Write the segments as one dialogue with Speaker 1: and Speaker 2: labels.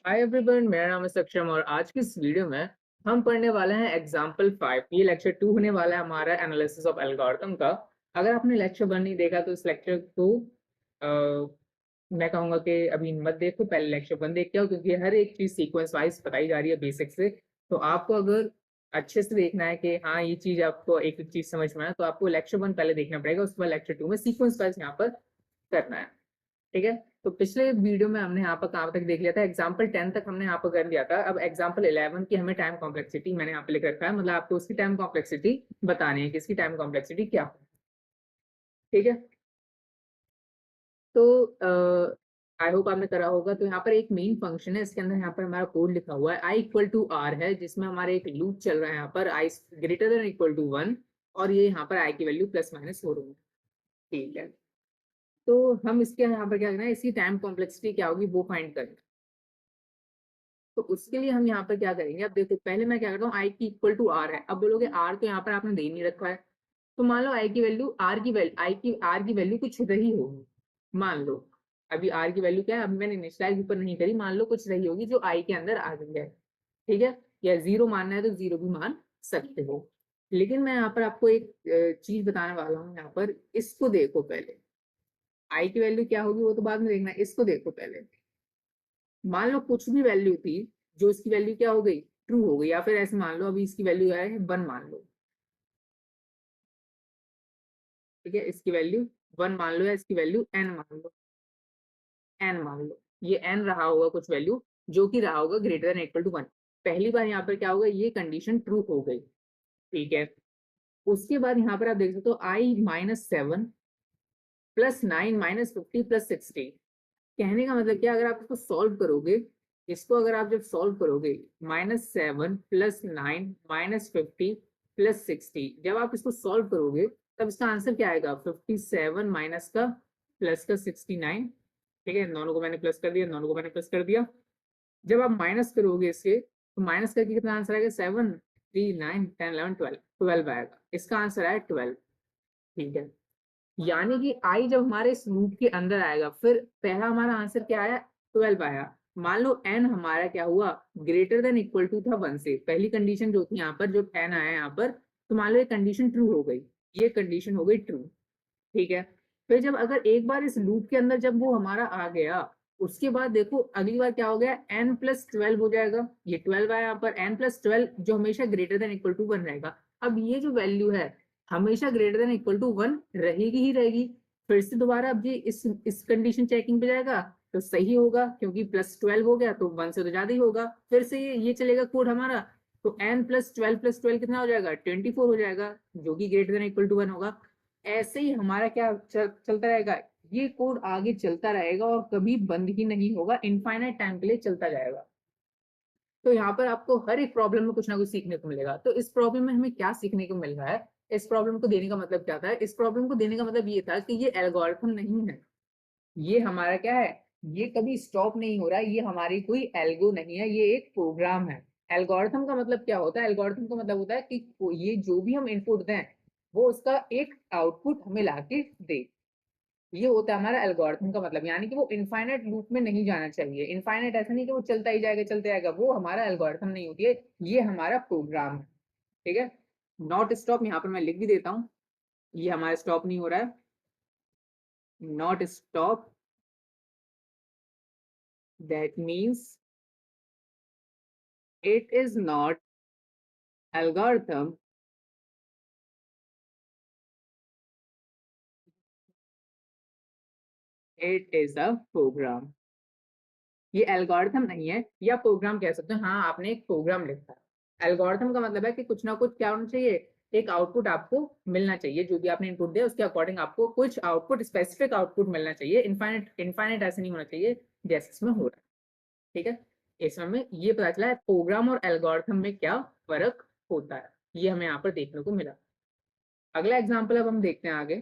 Speaker 1: Hi everyone, मेरा नाम है सक्षम और आज की इस वीडियो में हम पढ़ने वाले हैं एग्जाम्पल 5। ये लेक्चर 2 होने वाला है हमारा एनालिसिस ऑफ एल्गोरिथम का। अगर आपने लेक्चर 1 नहीं देखा तो इस लेक्चर को मैं कहूंगा कि अभी मत देखो, पहले लेक्चर 1 देख के आओ, क्योंकि हर एक चीज सीक्वेंस वाइज बताई जा रही है बेसिक से। तो आपको अगर अच्छे से देखना है कि हाँ ये चीज आपको एक एक चीज समझ में आए, तो आपको लेक्चर 1 पहले देखना पड़ेगा, उसके बाद लेक्चर 2 में सीक्वेंस वाइज यहाँ पर करना है। ठीक है। तो पिछले वीडियो में हमने यहाँ पर कहाँ तक देख लिया था, एग्जाम्पल 10 तक हमने यहाँ पर कर लिया था। अब एग्जाम्पल 11 की हमें टाइम कॉम्प्लेक्सिटी मैंने यहाँ पे लिख रखा है, मतलब आपको उसकी टाइम कॉम्प्लेक्सिटी बतानी है कि इसकी टाइम कॉम्प्लेक्सिटी क्या है। ठीक है। तो आई होप आपने करा होगा। तो यहाँ पर एक मेन फंक्शन है, इसके अंदर यहाँ पर हमारा कोड लिखा हुआ है आई इक्वल टू आर है, जिसमें हमारे एक लूप चल रहा है यहाँ पर आई ग्रेटर देन इक्वल टू 1, और ये यहाँ पर आई की वैल्यू प्लस माइनस हो रही है। ठीक है। तो हम इसके यहाँ पर क्या करना है, इसकी टाइम कॉम्प्लेक्सिटी क्या होगी वो फाइंड करना है। तो उसके लिए हम यहाँ पर क्या करेंगे, अब देखो पहले मैं क्या करता हूँ, आई की इक्वल टू आर है। अब बोलोगे आर तो यहाँ पर आपने दे ही नहीं रखा है। तो मान लो आई की वैल्यू आर की वैल्यू कुछ रही होगी। मान लो अभी आर की वैल्यू क्या है, अभी मैंने इनिशियलाइज ऊपर नहीं करी, मान लो कुछ रही होगी जो आई के अंदर आ गई है। ठीक है। या जीरो मानना है तो जीरो भी मान सकते हो। लेकिन मैं यहाँ पर आपको एक चीज बताने वाला हूँ, यहाँ पर इसको देखो पहले। आई की वैल्यू क्या होगी वो तो बाद में देखना है, इसको देखो पहले। मान लो कुछ भी वैल्यू थी, जो इसकी वैल्यू क्या हो गई, ट्रू हो गई, या फिर ऐसे मान लो अभी इसकी वैल्यू क्या है, 1 मान लो। ठीक है, इसकी वैल्यू 1 मान लो, या इसकी वैल्यू n मान लो। n मान लो, ये n रहा होगा कुछ वैल्यू, जो कि रहा होगा ग्रेटर देन इक्वल टू 1। पहली बार यहाँ पर क्या होगा, ये कंडीशन ट्रू हो गई। ठीक है। उसके बाद यहाँ पर आप देख सकते हो i-7 +9 -50 +60। कहने का मतलब क्या, अगर आप इसको सॉल्व करोगे, इसको अगर आप जब सॉल्व करोगे, -7 +9 -50 +60, जब आप इसको सॉल्व करोगे तब इसका आंसर क्या आएगा, 57 माइनस का प्लस का 69। ठीक है, दोनों को मैंने प्लस कर दिया, दोनों को मैंने प्लस कर दिया। जब आप माइनस करोगे इसके, तो माइनस करके कितना आंसर आएगा, 7 3 9 10 11 12 12 आएगा। इसका आंसर आया 12। ठीक है। यानी कि आई जब हमारे इस लूप के अंदर आएगा, फिर पहला हमारा आंसर क्या आया, 12 आया। मान लो एन हमारा क्या हुआ, ग्रेटर देन इक्वल टू था 1 से, पहली कंडीशन जो थी यहाँ पर, जो एन आया यहाँ पर, तो मान लो ये कंडीशन ट्रू हो गई, ये कंडीशन हो गई ट्रू। ठीक है। फिर जब अगर एक बार इस लूप के अंदर जब वो हमारा आ गया, उसके बाद देखो अगली बार क्या हो गया, n+12 हो जाएगा, ये 12 आया यहाँ पर, n+12 जो हमेशा ग्रेटर देन इक्वल टू 1 रहेगा। अब ये जो वैल्यू है हमेशा ग्रेटर देन इक्वल टू 1 रहेगी ही रहेगी। फिर से दोबारा अब ये इस कंडीशन चेकिंग पे जाएगा, तो सही होगा, क्योंकि +12 हो गया तो 1 से तो ज्यादा ही होगा। फिर से ये चलेगा कोड हमारा, तो n+12 कितना हो जाएगा, 24 हो जाएगा, जो कि ग्रेटर देन इक्वल टू 1 होगा। ऐसे ही हमारा क्या चलता रहेगा, ये कोड आगे चलता रहेगा और कभी बंद ही नहीं होगा, इनफाइनाइट टाइम के लिए चलता जाएगा। तो यहाँ पर आपको हर एक प्रॉब्लम में कुछ ना कुछ सीखने को मिलेगा। तो इस प्रॉब्लम में हमें क्या सीखने को मिल रहा है, इस प्रॉब्लम को देने का मतलब क्या था, इस प्रॉब्लम को देने का मतलब ये था कि ये एल्गोरिथम नहीं है, ये हमारा क्या है, ये कभी स्टॉप नहीं हो रहा है, ये हमारी कोई एल्गो नहीं है, ये एक प्रोग्राम है। एल्गोरिथम का मतलब क्या होता है, एल्गोरिथम का मतलब होता है कि ये जो भी हम इनपुट दें, वो उसका एक आउटपुट हमें लाके दे। ये होता है हमारा एल्गोरिथम का मतलब, यानी कि वो इनफाइनाइट लूप में नहीं जाना चाहिए। इनफाइनाइट ऐसा नहीं कि वो चलता ही जाएगा चलते जाएगा, वो हमारा एल्गोरिथम नहीं होती है, ये हमारा प्रोग्राम है। ठीक है। नॉट स्टॉप यहाँ पर मैं लिख भी देता हूँ, ये हमारा स्टॉप नहीं हो रहा है, not stop, that means it is not algorithm, it is a program। ये एल्गोरिथम नहीं है, या प्रोग्राम कह सकते हो, हाँ आपने एक प्रोग्राम लिखा है। एल्गोरिथम का मतलब है कि कुछ ना कुछ क्या होना चाहिए, एक आउटपुट आपको मिलना चाहिए, जो भी आपने इनपुट दिया उसके अकॉर्डिंग आपको कुछ आउटपुट, स्पेसिफिक आउटपुट मिलना चाहिए। इनफाइनाइट इनफाइनाइट ऐसे नहीं होना चाहिए जैसे इसमें हो रहा है। ठीक है। इसमें हमें ये पता चला है प्रोग्राम और एल्गोरिथम में क्या फर्क होता है, ये हमें यहाँ पर देखने को मिला। अगला एग्जाम्पल अब हम देखते हैं आगे।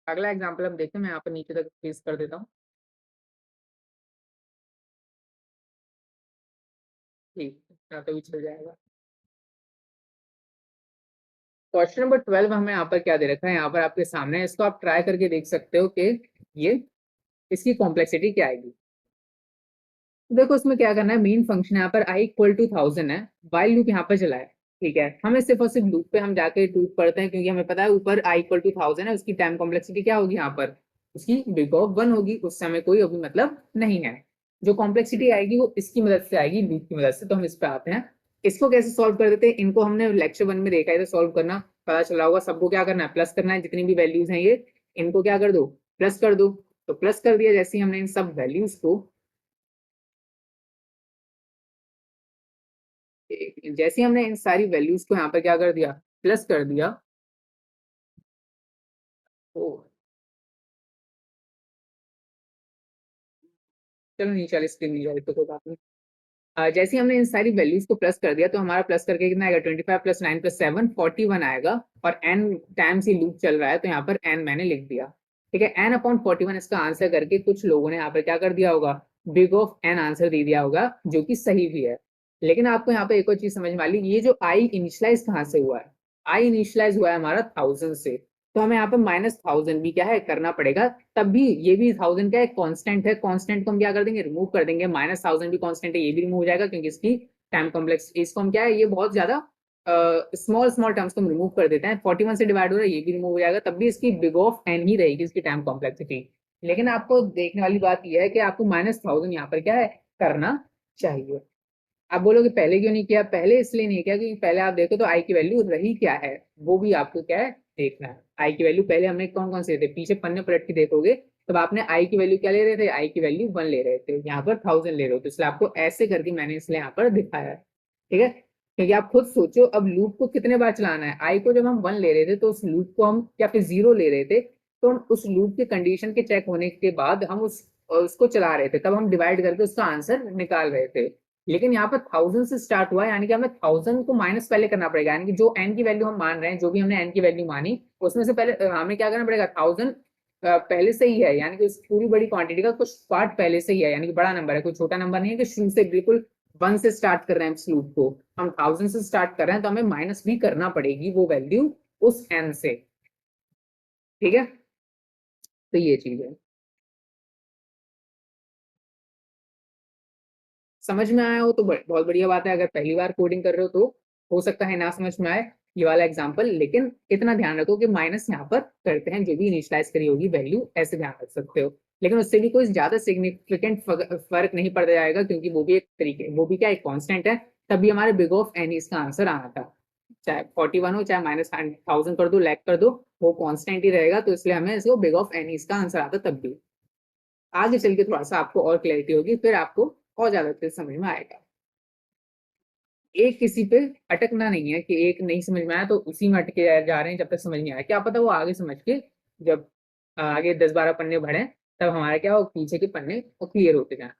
Speaker 1: अगला एग्जाम्पल हम देखते हैं, मैं यहाँ पर नीचे तक पेस्ट कर देता हूँ। ठीक है, तो भी चल जाएगा। क्वेश्चन नंबर 12 हमें यहाँ पर क्या दे रखा है, यहाँ पर आपके सामने है, इसको आप ट्राई करके देख सकते हो कि ये इसकी कॉम्प्लेक्सिटी क्या आएगी। देखो इसमें क्या करना है, मेन फंक्शन यहाँ पर आई इक्वल टू 1000 है, वाइल लूप यहाँ पर चला है, ठीक है। हमें सिर्फ और सिर्फ लूप पे हम जाके लूप पढ़ते हैं, क्योंकि हमें पता है ऊपर आई इक्वल टू 1000 है, उसकी टाइम कॉम्प्लेक्सिटी क्या होगी, यहाँ पर उसकी बिग ऑफ 1 होगी, उससे हमें कोई अभी मतलब नहीं है। जो कॉम्प्लेक्सिटी आएगी वो इसकी मदद से आएगी, लूप की मदद से। तो हम इस पे आते हैं, इसको कैसे सॉल्व कर देते हैं। इनको हमने लेक्चर 1 में देखा है, तो सॉल्व करना पता चला होगा सबको। क्या करना है, प्लस करना है, जितनी भी वैल्यूज हैं ये इनको क्या कर दो, प्लस कर दो। तो प्लस कर दिया, जैसे ही हमने इन सब वैल्यूज को, जैसे हमने इन सारी वैल्यूज को यहाँ पर क्या कर दिया, प्लस कर दिया, तो चलो नीचे वाली स्क्रीन नहीं जा रही तो कोई बात नहीं। जैसे ही हमने इन सारी वैल्यूज को प्लस कर दिया, तो हमारा प्लस करके कितना आएगा, 25 प्लस 9 प्लस 7 41 आएगा। और एन टाइम्स ये लूप चल रहा है, तो यहाँ पर एन मैंने लिख दिया, ठीक है। एन अपॉन 41 इसका आंसर करके कुछ लोगों ने यहाँ पर क्या कर दिया होगा, बिग ऑफ एन आंसर दे दिया होगा, जो कि सही भी है। लेकिन आपको यहाँ पे एक और चीज समझ में आ ली, ये जो आई इनिशियलाइज कहाँ से हुआ है, आई इनिशियलाइज हुआ है हमारा 1000 से। तो हमें यहाँ पे -1000 भी क्या है करना पड़ेगा। तब भी ये भी 1000 का एक कांस्टेंट है, कांस्टेंट को हम क्या कर देंगे, रिमूव कर देंगे। -1000 भी कांस्टेंट है, ये भी रिमूव हो जाएगा, क्योंकि इसकी टाइम कॉम्प्लेक्स, इसको हम क्या है, ये बहुत ज्यादा स्मॉल स्मॉल टर्म्स को रिमूव कर देते हैं। 41 से डिवाइड हो रहा है, ये भी रिमूव हो जाएगा, तब भी इसकी बिग ऑफ एन ही रहेगी इसकी टाइम कॉम्प्लेक्सिटी। लेकिन आपको देखने वाली बात यह है कि आपको -1000 यहाँ पर क्या है करना चाहिए। आप बोलोगे पहले क्यों नहीं किया, पहले इसलिए नहीं किया क्योंकि पहले आप देखो तो आई की वैल्यू रही क्या है, वो भी आपको क्या है देखना है। आई की वैल्यू पहले हमने कौन कौन से थे, पीछे पन्ने पलट के देखोगे तब आपने आई की वैल्यू क्या ले रहे थे, आई की वैल्यू 1 ले रहे थे, यहाँ पर 1000 ले रहे हो, तो इसलिए आपको ऐसे करके मैंने इसलिए यहाँ पर दिखाया है, ठीक है। क्योंकि आप खुद सोचो, अब लूप को कितने बार चलाना है। आई को जब हम 1 ले रहे थे तो उस लूप को हम, या फिर 0 ले रहे थे, तो हम उस लूप के कंडीशन के चेक होने के बाद हम उसको चला रहे थे, तब हम डिवाइड करके उसका आंसर निकाल रहे थे। लेकिन यहाँ पर 1000 से स्टार्ट हुआ है, यानी कि हमें 1000 को माइनस पहले करना पड़ेगा, यानी कि जो एन की वैल्यू हम मान रहे हैं, जो भी हमने एन की वैल्यू मानी, उसमें से पहले हमें क्या करना पड़ेगा, 1000 पहले से ही है, यानी कि उस पूरी बड़ी क्वांटिटी का कुछ पार्ट पहले से ही है, यानी कि बड़ा नंबर है, कोई छोटा नंबर नहीं है कि शुरू से बिल्कुल 1 से स्टार्ट कर रहे हैं। इस लूप को हम 1000 से स्टार्ट कर रहे हैं, तो हमें माइनस भी करना पड़ेगी वो वैल्यू उस एन से, ठीक है। तो ये चीज है, समझ में आया हो तो बहुत बढ़िया बात है। अगर पहली बार कोडिंग कर रहे हो तो हो सकता है ना समझ में आए ये वाला एग्जांपल, लेकिन इतना ध्यान रखो कि माइनस यहाँ पर करते हैं, जो भी इनिशियलाइज करी होगी वैल्यू, ऐसे ध्यान रख सकते हो। लेकिन उससे भी कोई ज्यादा सिग्निफिकेंट फर्क नहीं पड़ जाएगा, क्योंकि वो भी एक तरीके, वो भी क्या एक कॉन्स्टेंट है। तभी हमारे बिग ऑफ एन इसका आंसर आना था, चाहे 41 हो चाहे -1000 कर दो, लैक कर दो, वो कॉन्स्टेंट ही रहेगा। तो इसलिए हमें इसको बिग ऑफ एन इसका आंसर आता तब भी। आगे चल के थोड़ा सा आपको और क्लैरिटी होगी, फिर आपको और ज्यादा अच्छे से समझ में आएगा। एक किसी पे अटकना नहीं है कि एक नहीं समझ में आया तो उसी में अटके जा रहे हैं जब तक समझ नहीं आया। क्या पता वो आगे समझ के, जब आगे 10-12 पन्ने बढ़े, तब हमारा क्या हो, पीछे के पन्ने वो क्लियर होते जाए।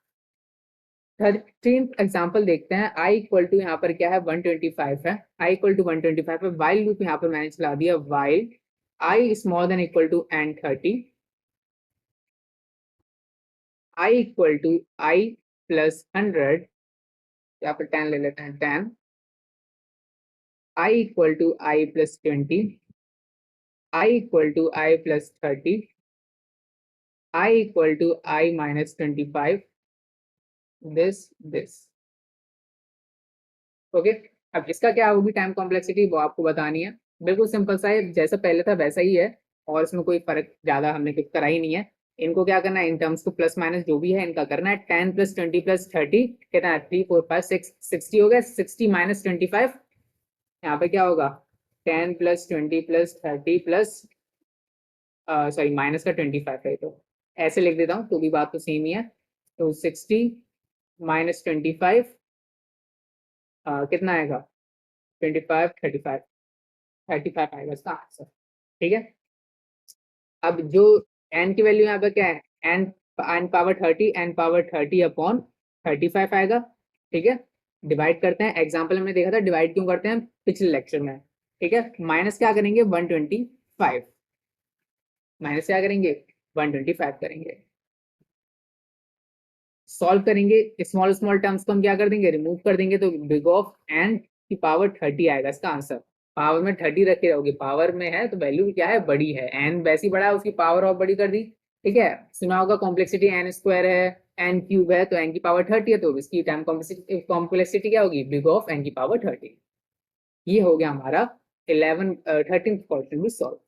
Speaker 1: 13th एग्जाम्पल देखते हैं। आई इक्वल टू यहाँ पर क्या है, 125 है। आई इक्वल टू 125 है, वाइल लूप यहाँ पर मैंने चला दिया, while i small than equal to and 30, i equal to i plus 100, यहाँ पर 10 ले लेते हैं, 10, i equal to i plus 20, i equal to i plus 30, i equal to i minus 25, this okay. अब इसका क्या होगी टाइम कॉम्प्लेक्सिटी, वो आपको बतानी है। बिल्कुल सिंपल सा है, जैसा पहले था वैसा ही है, और इसमें कोई फर्क ज्यादा हमने कुछ करा ही नहीं है। इनको क्या करना है, इन टर्म्स को प्लस माइनस जो भी है इनका करना है। 10 प्लस 20 प्लस 30 कितना है, 3 4 5 6 60 हो गया। 60 माइनस 25, यहाँ पे क्या होगा, 10 plus 20 plus 30 plus, sorry minus का 25 है, तो ऐसे लिख देता हूँ तो भी बात तो सेम ही है। तो 60 माइनस 25 कितना आएगा, 25 35, 35 आएगा इसका आंसर, ठीक है। अब जो n की वैल्यू यहाँ पे क्या है, n n power 30, n power 30 upon 35 आएगा, ठीक है। डिवाइड करते हैं, एग्जाम्पल हमने देखा था डिवाइड क्यों करते हैं पिछले लेक्चर में, ठीक है। माइनस क्या करेंगे, 125, माइनस क्या करेंगे, 125 करेंगे। सॉल्व करेंगे, स्मॉल स्मॉल टर्म्स को हम क्या कर देंगे, रिमूव कर देंगे, तो बिग ऑफ एन की पावर 30 आएगा इसका आंसर। पावर में 30 रखे रहोगे, पावर में है तो वैल्यू क्या है, बड़ी है, एन वैसी बड़ा है, उसकी पावर और बड़ी कर दी। ठीक है, सुना होगा कॉम्प्लेक्सिटी एन स्क्वायर है, एन क्यूब है, तो एन की पावर 30 है, तो इसकी टाइम कॉम्प्लेक्सिटी क्या होगी, बिग ऑफ एन की पावर 30। ये हो गया हमारा 13th क्वेश्चन भी सॉल्व।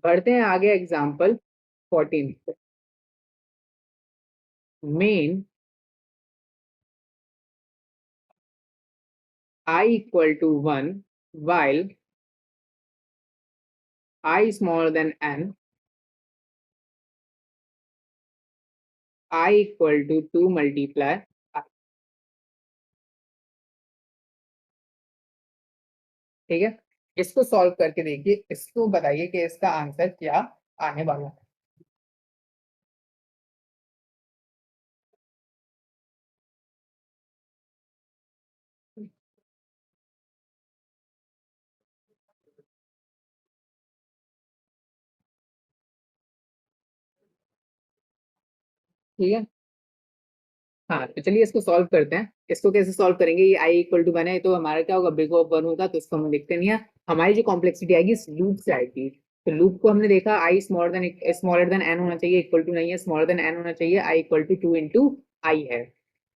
Speaker 1: बढ़ते हैं आगे एग्जाम्पल 14 पे। Main I equal to 1 while I smaller than n, I equal to 2 multiply I। ठीक है, इसको सॉल्व करके देखिए, इसको बताइए कि इसका आंसर क्या आने वाला है। ठीक है, हाँ तो चलिए इसको सॉल्व करते हैं। इसको कैसे सॉल्व करेंगे, ये आई इक्वल टू 1 है तो हमारा क्या होगा, बिग ऑफ 1 होगा, तो इसको हम लिखते नहीं है। हमारी जो कॉम्प्लेक्सिटी आएगी इस लूप से आएगी। तो लूप को हमने देखा आई स्मॉलर देन एन होना चाहिए, इक्वल टू नहीं है, स्मॉलर देन एन होना चाहिए, आई इक्वल टू 2 इंटू आई है।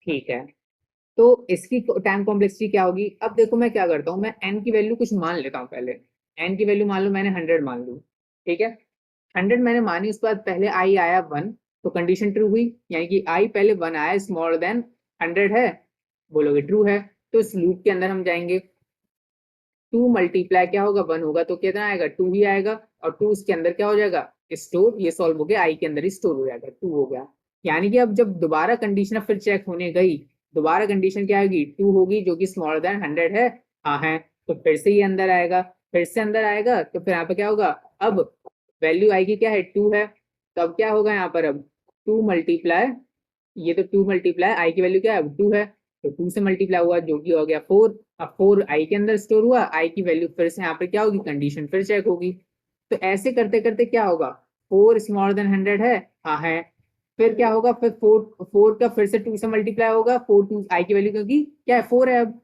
Speaker 1: ठीक है, तो इसकी टाइम कॉम्प्लेक्सिटी क्या होगी। अब देखो मैं क्या करता हूँ, मैं एन की वैल्यू कुछ मान लेता हूँ पहले। एन की वैल्यू मान लो मैंने 100 मान लू। ठीक है, 100 मैंने मानी, उसके बाद पहले आई आया 1, तो कंडीशन ट्रू हुई, यानी कि आई पहले 1 आया, स्मॉलर देन 100 है, बोलोगे ट्रू है। तो इस लूप के अंदर हम जाएंगे, 2 मल्टीप्लाई क्या होगा, 1 होगा तो कितना आएगा, 2 ही आएगा, और 2 इसके अंदर क्या हो जाएगा, स्टोर। ये सॉल्व हो गया, आई के अंदर ही स्टोर हो जाएगा, 2 हो गया। यानी कि अब जब दोबारा कंडीशन फिर चेक होने गई, दोबारा कंडीशन क्या होगी, 2 होगी, जो कि स्मॉलर देन 100 है। हाँ है, तो फिर से ये अंदर आएगा, फिर से अंदर आएगा, तो फिर यहाँ पे क्या होगा, अब वैल्यू आएगी क्या है, 2 है, तो अब क्या होगा यहाँ पर, अब 2 मल्टीप्लाई, ये तो 2 मल्टीप्लाई आई की वैल्यू क्या है, अब 2 है, तो 2 से मल्टीप्लाई हुआ जो कि हो गया 4। अब 4 आई के अंदर स्टोर हुआ, आई की वैल्यू फिर से यहाँ पे क्या होगी, कंडीशन फिर चेक होगी। तो ऐसे करते करते क्या होगा, 4 स्मॉलर देन 100 है, हाँ है, फिर क्या होगा, फिर 4 का फिर से 2 से मल्टीप्लाई होगा, 4 2 आई की वैल्यू क्योंकि क्या है 4 है, अब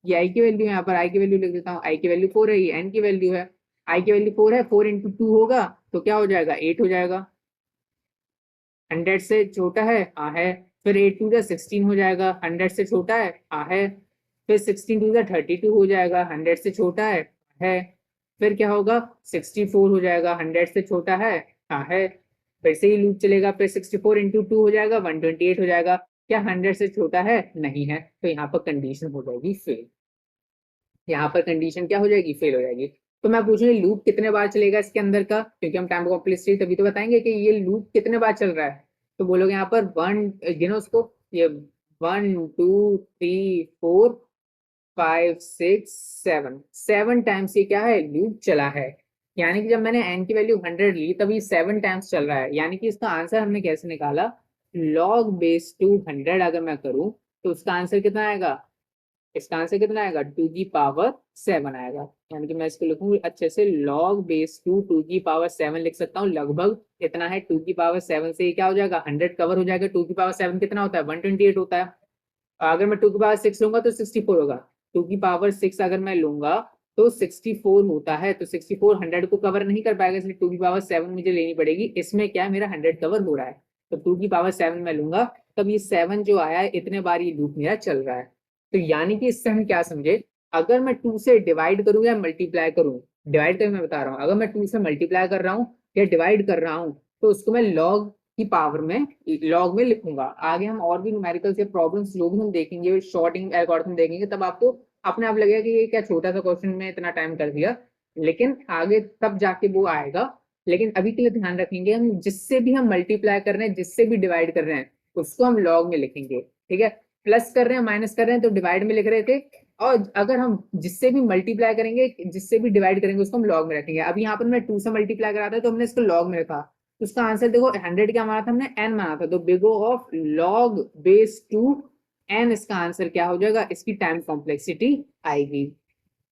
Speaker 1: ये आई की वैल्यू है, यहाँ पर आई की वैल्यू लिख देता हूँ, आई की वैल्यू 4 है, ये एन की वैल्यू है, आई की वैल्यू 4 है, 4 इंटू 2 होगा, तो क्या हो जाएगा, 8 हो जाएगा। 100 से छोटा है, हाँ है, फिर 8 टू 16 हो जाएगा, 100 से छोटा है, हाँ है, फिर 16 टू 32 हो जाएगा, 100 से छोटा है, फिर क्या होगा, 64 हो जाएगा, 100 से छोटा है, हाँ है, फिर से ही लूप चलेगा, फिर 64 इंटू 2 हो जाएगा, 128 हो जाएगा, क्या 100 से छोटा है, नहीं है, तो यहाँ पर कंडीशन हो जाएगी फेल। यहाँ पर कंडीशन क्या हो जाएगी, फेल हो जाएगी। तो मैं पूछ रही लूप कितने बार चलेगा इसके अंदर का, क्योंकि हम टाइम कॉम्प्लेक्सिटी तभी तो बताएंगे कि ये लूप कितने बार चल रहा है। तो बोलोगे यहाँ पर 1, गिनो उसको, ये 1 2 3 4 5 6 7, 7 टाइम्स ये क्या है, लूप चला है। यानी कि जब मैंने एन की वैल्यू 100 ली तभी 7 टाइम्स चल रहा है, यानी कि इसका आंसर हमने कैसे निकाला, लॉग बेस टू 100 अगर मैं करूं तो उसका आंसर कितना आएगा, इसका आंसर कितना आएगा, 2 की पावर 7 आएगा। यानी कि मैं इसको लिखूंगी अच्छे से, log बेस 2 की पावर 7 लिख सकता हूँ, लगभग इतना है, 2 की पावर 7 से क्या हो जाएगा, 100 कवर हो जाएगा। 2 की पावर 7 कितना होता है, 128 होता है। अगर मैं 2 की पावर 6 लूंगा तो 64 होगा, 2 की पावर 6 अगर मैं लूंगा तो 64 होता है, तो 64 100 को कवर नहीं कर पाएगा, इसलिए 2 की पावर 7 मुझे लेनी पड़ेगी। इसमें क्या है, मेरा 100 कवर हो रहा है, तो 2 की पावर 7 मैं लूंगा, तब ये 7 जो आया है इतने बार ये लूप मेरा चल रहा है। तो यानी कि इससे हम क्या समझे, अगर मैं 2 से डिवाइड करूं या मल्टीप्लाई करूं, डिवाइड करके मैं बता रहा हूँ, अगर मैं 2 से मल्टीप्लाई कर रहा हूँ या डिवाइड कर रहा हूँ तो उसको मैं लॉग में लिखूंगा। आगे हम और भी न्यूमेरिकल से प्रॉब्लम्स जो भी हम देखेंगे, शॉर्टिंग एल्गोरिथम देखेंगे, तब आपको अपने आप लगेगा कि ये क्या छोटा सा क्वेश्चन में इतना टाइम कर दिया, लेकिन आगे तब जाके वो आएगा। लेकिन अभी के लिए ध्यान रखेंगे, हम जिससे भी हम मल्टीप्लाई कर रहे हैं, जिससे भी डिवाइड कर रहे हैं, उसको हम लॉग में लिखेंगे। ठीक है, प्लस कर रहे हैं माइनस कर रहे हैं तो डिवाइड में लिख रहे थे, और अगर हम जिससे भी मल्टीप्लाई करेंगे, जिससे भी डिवाइड करेंगे, उसको हम लॉग में रखेंगे। अब यहाँ पर मैं 2 से मल्टीप्लाई करा था तो हमने इसको लॉग में रखा, तो उसका आंसर देखो 100 क्या माना था हमने, एन माना था, तो big of log base 2 n इसका आंसर क्या हो जाएगा, इसकी टाइम कॉम्प्लेक्सिटी आएगी।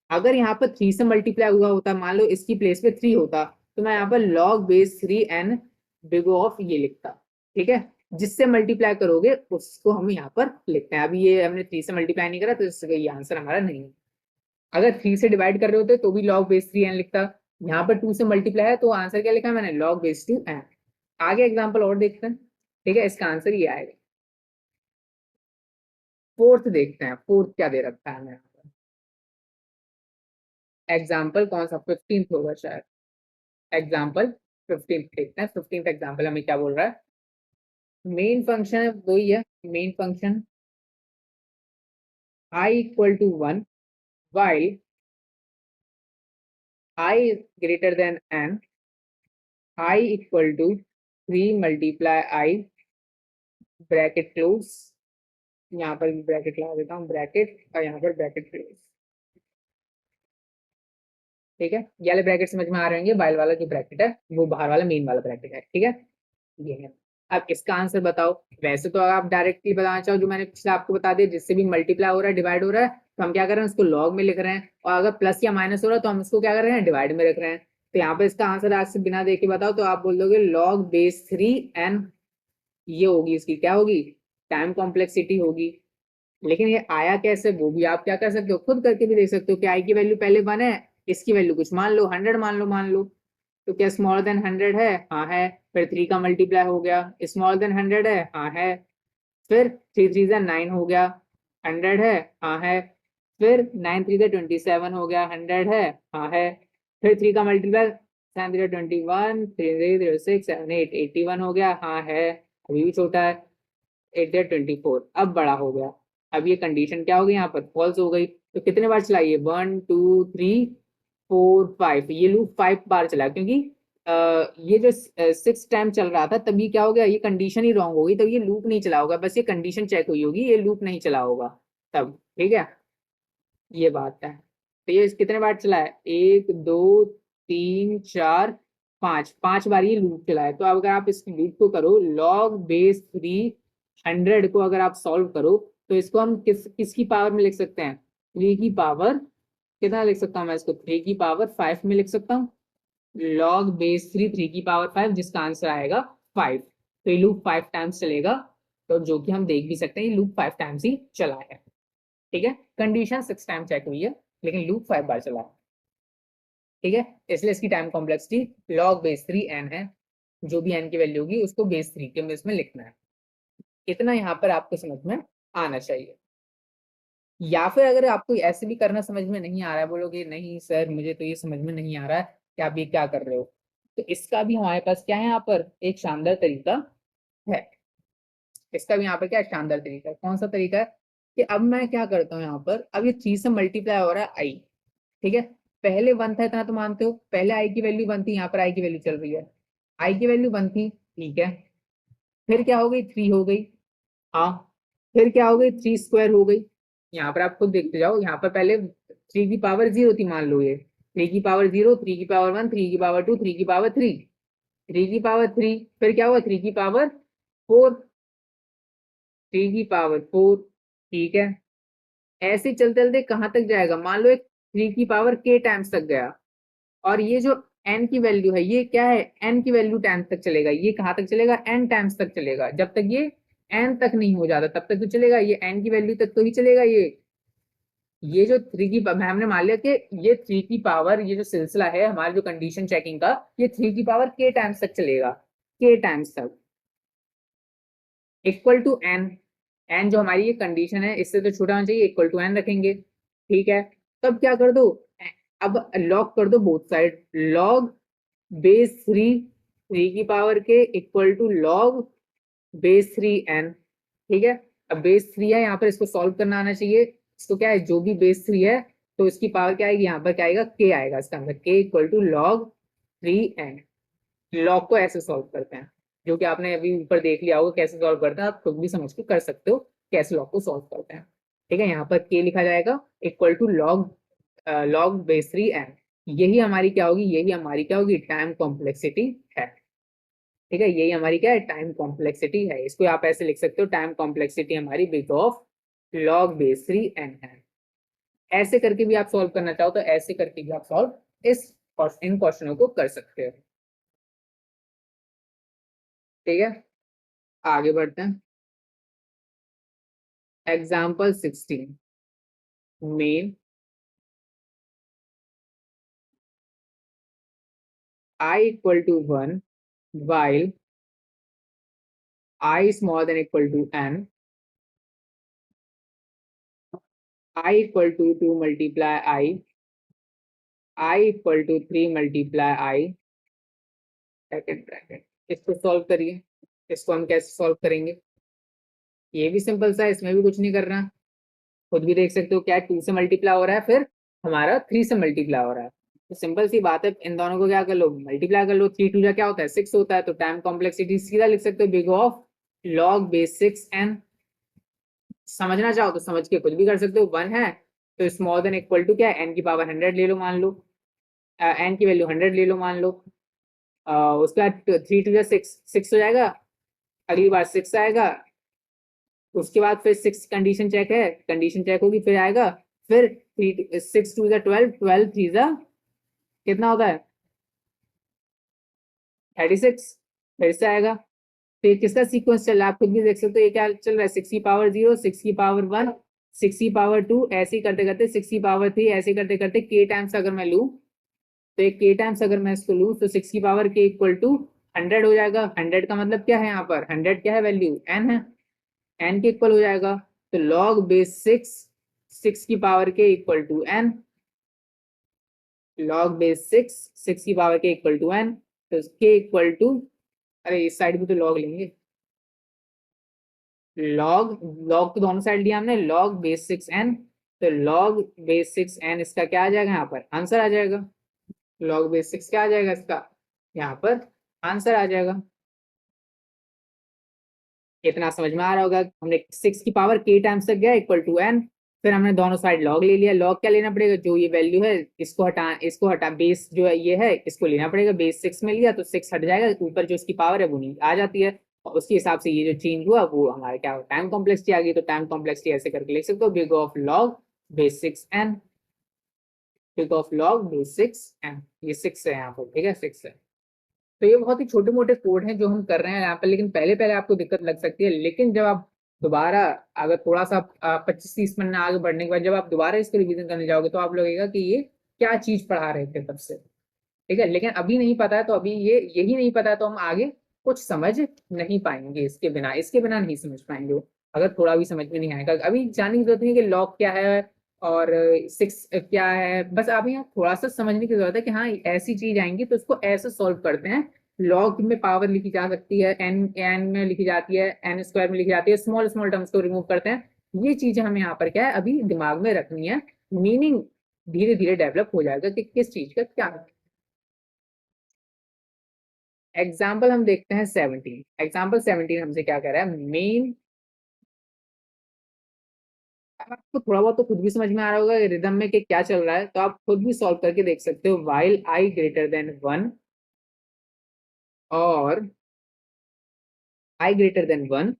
Speaker 1: अगर यहाँ पर 3 से मल्टीप्लाई हुआ होता, मान लो इसकी प्लेस पे 3 होता, तो मैं यहाँ पर log base 3 n big of ये लिखता। ठीक है, जिससे मल्टीप्लाई करोगे उसको हम यहाँ पर लिखते हैं। अभी ये हमने 3 से मल्टीप्लाई नहीं करा तो इसका ये आंसर हमारा नहीं है। अगर 3 से डिवाइड कर रहे होते तो भी log बेस 3n लिखता। यहाँ पर 2 से मल्टीप्लाई है तो आंसर क्या लिखा मैंने, log बेस 2n। आगे एग्जाम्पल और देखते हैं, ठीक है, इसका आंसर ये आएगा। फोर्थ देखते हैं, फोर्थ क्या दे रखा है हमें। एग्जाम्पल कौन सा, 15th होगा शायद। एग्जाम्पल 15th देखते हैं। 15th एग्जाम्पल हमें क्या बोल रहा है, मेन फंक्शन है वही है, main function i equal to 1 while I is greater than n, I equal to 3 multiply i bracket close, यहाँ पर भी ब्रैकेट लगा देता हूँ, ब्रैकेट और यहाँ पर ब्रैकेट क्लोज। ठीक है, ये वाले ब्रैकेट समझ में आ रहे होंगे, वाइल वाला जो ब्रैकेट है वो बाहर वाला मेन वाला ब्रैकेट है। ठीक है, ये है। अब इसका आंसर बताओ। वैसे तो आप डायरेक्टली बताना चाहो, जो मैंने पिछले आपको बता दिया, जिससे भी मल्टीप्लाई हो रहा है डिवाइड हो रहा है तो हम क्या कर रहे हैं, उसको लॉग में लिख रहे हैं, और अगर प्लस या माइनस हो रहा है तो हम उसको क्या कर रहे हैं, डिवाइड में रख रहे हैं। तो यहाँ पे इसका आंसर आज से बिना देखे बताओ तो आप बोल दोगे लॉग बेस 3n। ये होगी इसकी क्या होगी, टाइम कॉम्प्लेक्सिटी होगी। लेकिन ये आया कैसे वो भी आप क्या कर सकते हो, खुद करके भी देख सकते हो कि आई की वैल्यू पहले 1 है, इसकी वैल्यू कुछ मान लो 100 मान लो। तो क्या स्मॉलर देन 100 है, हाँ है। फिर 3 का मल्टीप्लाई हो गया, स्मॉलर देन 100 है, हाँ है। फिर 3 3 जा 9 हो गया, 100 है, हाँ है। फिर 9 3 जा 27 हो गया, 100 है, हाँ है। फिर 3 का मल्टीप्लाई 7 3 21, 3 3 6 7 8 81 हो गया, हाँ है। अभी भी छोटा है, 8 24, अब बड़ा हो गया। अब ये कंडीशन क्या हो गई, यहाँ पर फॉल्स हो गई। तो कितने बार चलाइए, 1 2 3 4 5, ये लूप 5 बार चला, क्योंकि ये जो 6 टाइम चल रहा था तभी क्या हो गया, ये कंडीशन ही रॉन्ग हो गई, तो ये लूप नहीं चला होगा, बस ये कंडीशन चेक हुई होगी, ये लूप नहीं चला होगा तब। ठीक है, ये बात है। तो ये कितने बार चला है, 1 2 3 4 5, 5 बार ये लूप चला है। तो अब अगर आप इस लूप को करो, लॉग बेस 300 को अगर आप सॉल्व करो तो इसको हम किसकी पावर में लिख सकते हैं, 3 की पावर, कितना लिख सकता हूँ मैं इसको, 3 की पावर 5 में लिख सकता हूँ। लॉग बेस 3 की पावर 5, जिसका आंसर आएगा 5। तो ये लूप 5 टाइम्स चलेगा, तो जो कि हम देख भी सकते हैं ये लूप 5 टाइम्स ही चला है। ठीक है, कंडीशन 6 टाइम चेक हुई है लेकिन लूप 5 बार चला है। ठीक है, इसलिए इसकी time complexity log base 3n है। जो भी n की वैल्यू होगी उसको बेस 3 के इसमें लिखना है। इतना यहाँ पर आपको समझ में आना चाहिए। या फिर अगर आपको ऐसे भी करना समझ में नहीं आ रहा है, बोलोगे नहीं सर मुझे तो ये समझ में नहीं आ रहा है कि आप ये क्या कर रहे हो, तो इसका भी हमारे पास क्या है, यहाँ पर एक शानदार तरीका है। इसका भी यहाँ पर क्या शानदार तरीका है, कौन सा तरीका है, कि अब मैं क्या करता हूँ, यहाँ पर अब ये 3 से मल्टीप्लाई हो रहा है आई। ठीक है, पहले 1 था इतना तो मानते हो, पहले आई की वैल्यू 1 थी, यहाँ पर आई की वैल्यू चल रही है, आई की वैल्यू 1 थी, ठीक है। फिर क्या हो गई, 3 हो गई, हाँ। फिर क्या हो गई, 3 स्क्वायर हो गई। यहाँ पर आप खुद देखते जाओ, यहाँ पर पहले 3 की पावर 0 थी, मान लो ये 3 की पावर 0, 3 की पावर 1, 3 की पावर 2, 3 की पावर 3, 3 की पावर 3, फिर क्या हुआ 3 की पावर 4, 3 की पावर 4। ठीक है, ऐसे चलते चलते कहाँ तक जाएगा, मान लो एक 3 की पावर k टाइम्स तक गया। और ये जो n की वैल्यू है ये क्या है, n की वैल्यू टाइम्स तक चलेगा, ये कहाँ तक चलेगा, n टाइम्स तक चलेगा, जब तक ये n तक नहीं हो जाता तब तक तो चलेगा, ये n की वैल्यू तक तो ही चलेगा। ये जो 3 की हमने मान लिया कि ये 3 की पावर, ये जो सिलसिला है हमारे जो कंडीशन चेकिंग का, ये 3 की पावर k टाइम्स तक चलेगा, k टाइम्स तक इक्वल टू n। n जो हमारी ये कंडीशन है इससे तो छोटा होना चाहिए, इक्वल टू n रखेंगे। ठीक है, तब क्या कर दो, अब लॉग कर दो बोथ साइड, लॉग बेस 3 की पावर के equal to log base 3n। ठीक है, अब बेस 3 है यहाँ पर, इसको सॉल्व करना आना चाहिए। इसको क्या है, जो भी बेस 3 है तो इसकी पावर क्या आएगी, यहाँ पर क्या आएगा, k आएगा इसका अंदर, k equal to log 3n। Log को ऐसे सॉल्व करते हैं, जो कि आपने अभी ऊपर देख लिया होगा कैसे सॉल्व करते हैं, आप खुद भी समझ के कर सकते हो कैसे लॉग को सॉल्व करते हैं। ठीक है, यहाँ पर k लिखा जाएगा equal to log log base 3n। यही हमारी क्या होगी, यही हमारी क्या होगी, टाइम कॉम्प्लेक्सिटी है। ठीक है, यही हमारी क्या है, टाइम कॉम्प्लेक्सिटी है। इसको आप ऐसे लिख सकते हो, टाइम कॉम्प्लेक्सिटी हमारी big of log base 3n है। ऐसे करके भी आप सॉल्व करना चाहो तो ऐसे करके भी आप सॉल्व इस इन क्वेश्चनों को कर सकते हो। ठीक है, आगे बढ़ते हैं। Example 16 main I equal to 1 while I smaller than equal to n, I equal to 2 multiply I equal to 3 multiply I, bracket bracket. इसको सॉल्व करिए। इसको हम कैसे सॉल्व करेंगे? ये भी सिंपल सा है, इसमें भी कुछ नहीं करना। खुद भी देख सकते हो क्या 2 से मल्टीप्लाई हो रहा है, फिर हमारा 3 से मल्टीप्लाई हो रहा है। तो सिंपल सी बात है, इन दोनों को क्या कर लो, मल्टीप्लाई कर लो। 3 2 जा क्या होता है 6 होता है, तो टाइम कॉम्प्लेक्सिटी सीधा लिख सकते हो big of log base 6 n. समझना चाहो तो समझ के कुछ भी कर सकते हो। 1 है तो स्मॉल देन इक्वल टू क्या है, एन की पावर 100 ले लो मान लो, एन की वैल्यू 100 ले लो मान लो। उसके बाद 3 2 जा 6 हो जाएगा, अगली बार 6 आएगा। उसके बाद फिर 6 कंडीशन चेक है, कंडीशन चेक होगी फिर आएगा। फिर 6 2 जा 12, 12 3 जा कितना होता है 36, फिर से आएगा। फिर किसका सीक्वेंस चल रहा है आप खुद भी देख सकते हो, ये क्या चल रहा है 6 की पावर 0, 6 की पावर 1, 6 की पावर 2, ऐसे ही करते करते 6 की पावर 3, ऐसे करते करते के टाइम्स अगर मैं लूँ, तो एक के टाइम्स अगर मैं इसको लूँ तो 6 की पावर के इक्वल टू 100 हो जाएगा। 100 का मतलब क्या है, यहाँ पर 100 क्या है वैल्यू, एन है, एन के इक्वल हो जाएगा। तो लॉग बेस 6, 6 की पावर के equal to n, log base 6, 6 की पावर के इक्वल टू एन। तो के इक्वल टू, अरे इस साइड भी तो लॉग लेंगे, लॉग लॉग तो दोनों साइड लिया हमने, लॉग बेस 6 एन। तो लॉग बेस 6 एन इसका क्या आ जाएगा, यहाँ पर आंसर आ जाएगा। लॉग बेस 6 क्या आ जाएगा इसका, यहाँ पर आंसर आ जाएगा। इतना समझ में आ रहा होगा, हमने 6 की पावर के टाइम्स तक गया इक्वल टू एन, फिर हमने दोनों साइड लॉग ले लिया। लॉग क्या लेना पड़ेगा, जो ये वैल्यू है इसको हटा बेस जो है ये है इसको लेना पड़ेगा। बेस 6 में लिया तो 6 हट जाएगा, ऊपर जो इसकी पावर है वो नहीं आ जाती है, और उसके हिसाब से ये जो चेंज हुआ वो हमारे क्या टाइम कॉम्प्लेक्सिटी आ गई। तो टाइम कॉम्प्लेक्सिटी ऐसे करके लिख सकते हो, big of log base 6 n, big of log base 6 n. ये 6 है यहाँ पर, ठीक है 6 है। तो ये बहुत ही छोटे मोटे कोड हैं जो हम कर रहे हैं यहाँ पर, लेकिन पहले पहले आपको दिक्कत लग सकती है, लेकिन जब आप दोबारा अगर थोड़ा सा 25-30 मिनट आगे बढ़ने के बाद जब आप दोबारा इसको रिवीजन करने जाओगे तो आप लगेगा कि ये क्या चीज पढ़ा रहे थे तब से, ठीक है। लेकिन अभी नहीं पता है तो अभी ये यही नहीं पता है तो हम आगे कुछ समझ नहीं पाएंगे, इसके बिना नहीं समझ पाएंगे। अगर थोड़ा भी समझ में नहीं आएगा, अभी जानने की जरूरत नहीं है कि लॉग क्या है और 6 क्या है, बस अभी यहाँ थोड़ा सा समझने की जरूरत है कि हाँ ऐसी चीज आएंगी तो उसको ऐसे सॉल्व करते हैं। लॉग में पावर लिखी जा सकती है, एन एन में लिखी जाती है, एन स्क्वायर में लिखी जाती है, स्मॉल स्मॉल टर्म्स को रिमूव करते हैं। ये चीजें हमें यहाँ पर क्या है अभी दिमाग में रखनी है, मीनिंग धीरे धीरे डेवलप हो जाएगा कि किस चीज का क्या है। एग्जाम्पल हम देखते हैं 17। एग्जाम्पल 17 हमसे क्या कह रहा है, मेन, आपको थोड़ा बहुत तो खुद भी समझ में आ रहा होगा रिदम में कि क्या चल रहा है, तो आप खुद भी सॉल्व करके देख सकते हो। वाइल आई ग्रेटर देन 1 और i greater than 1,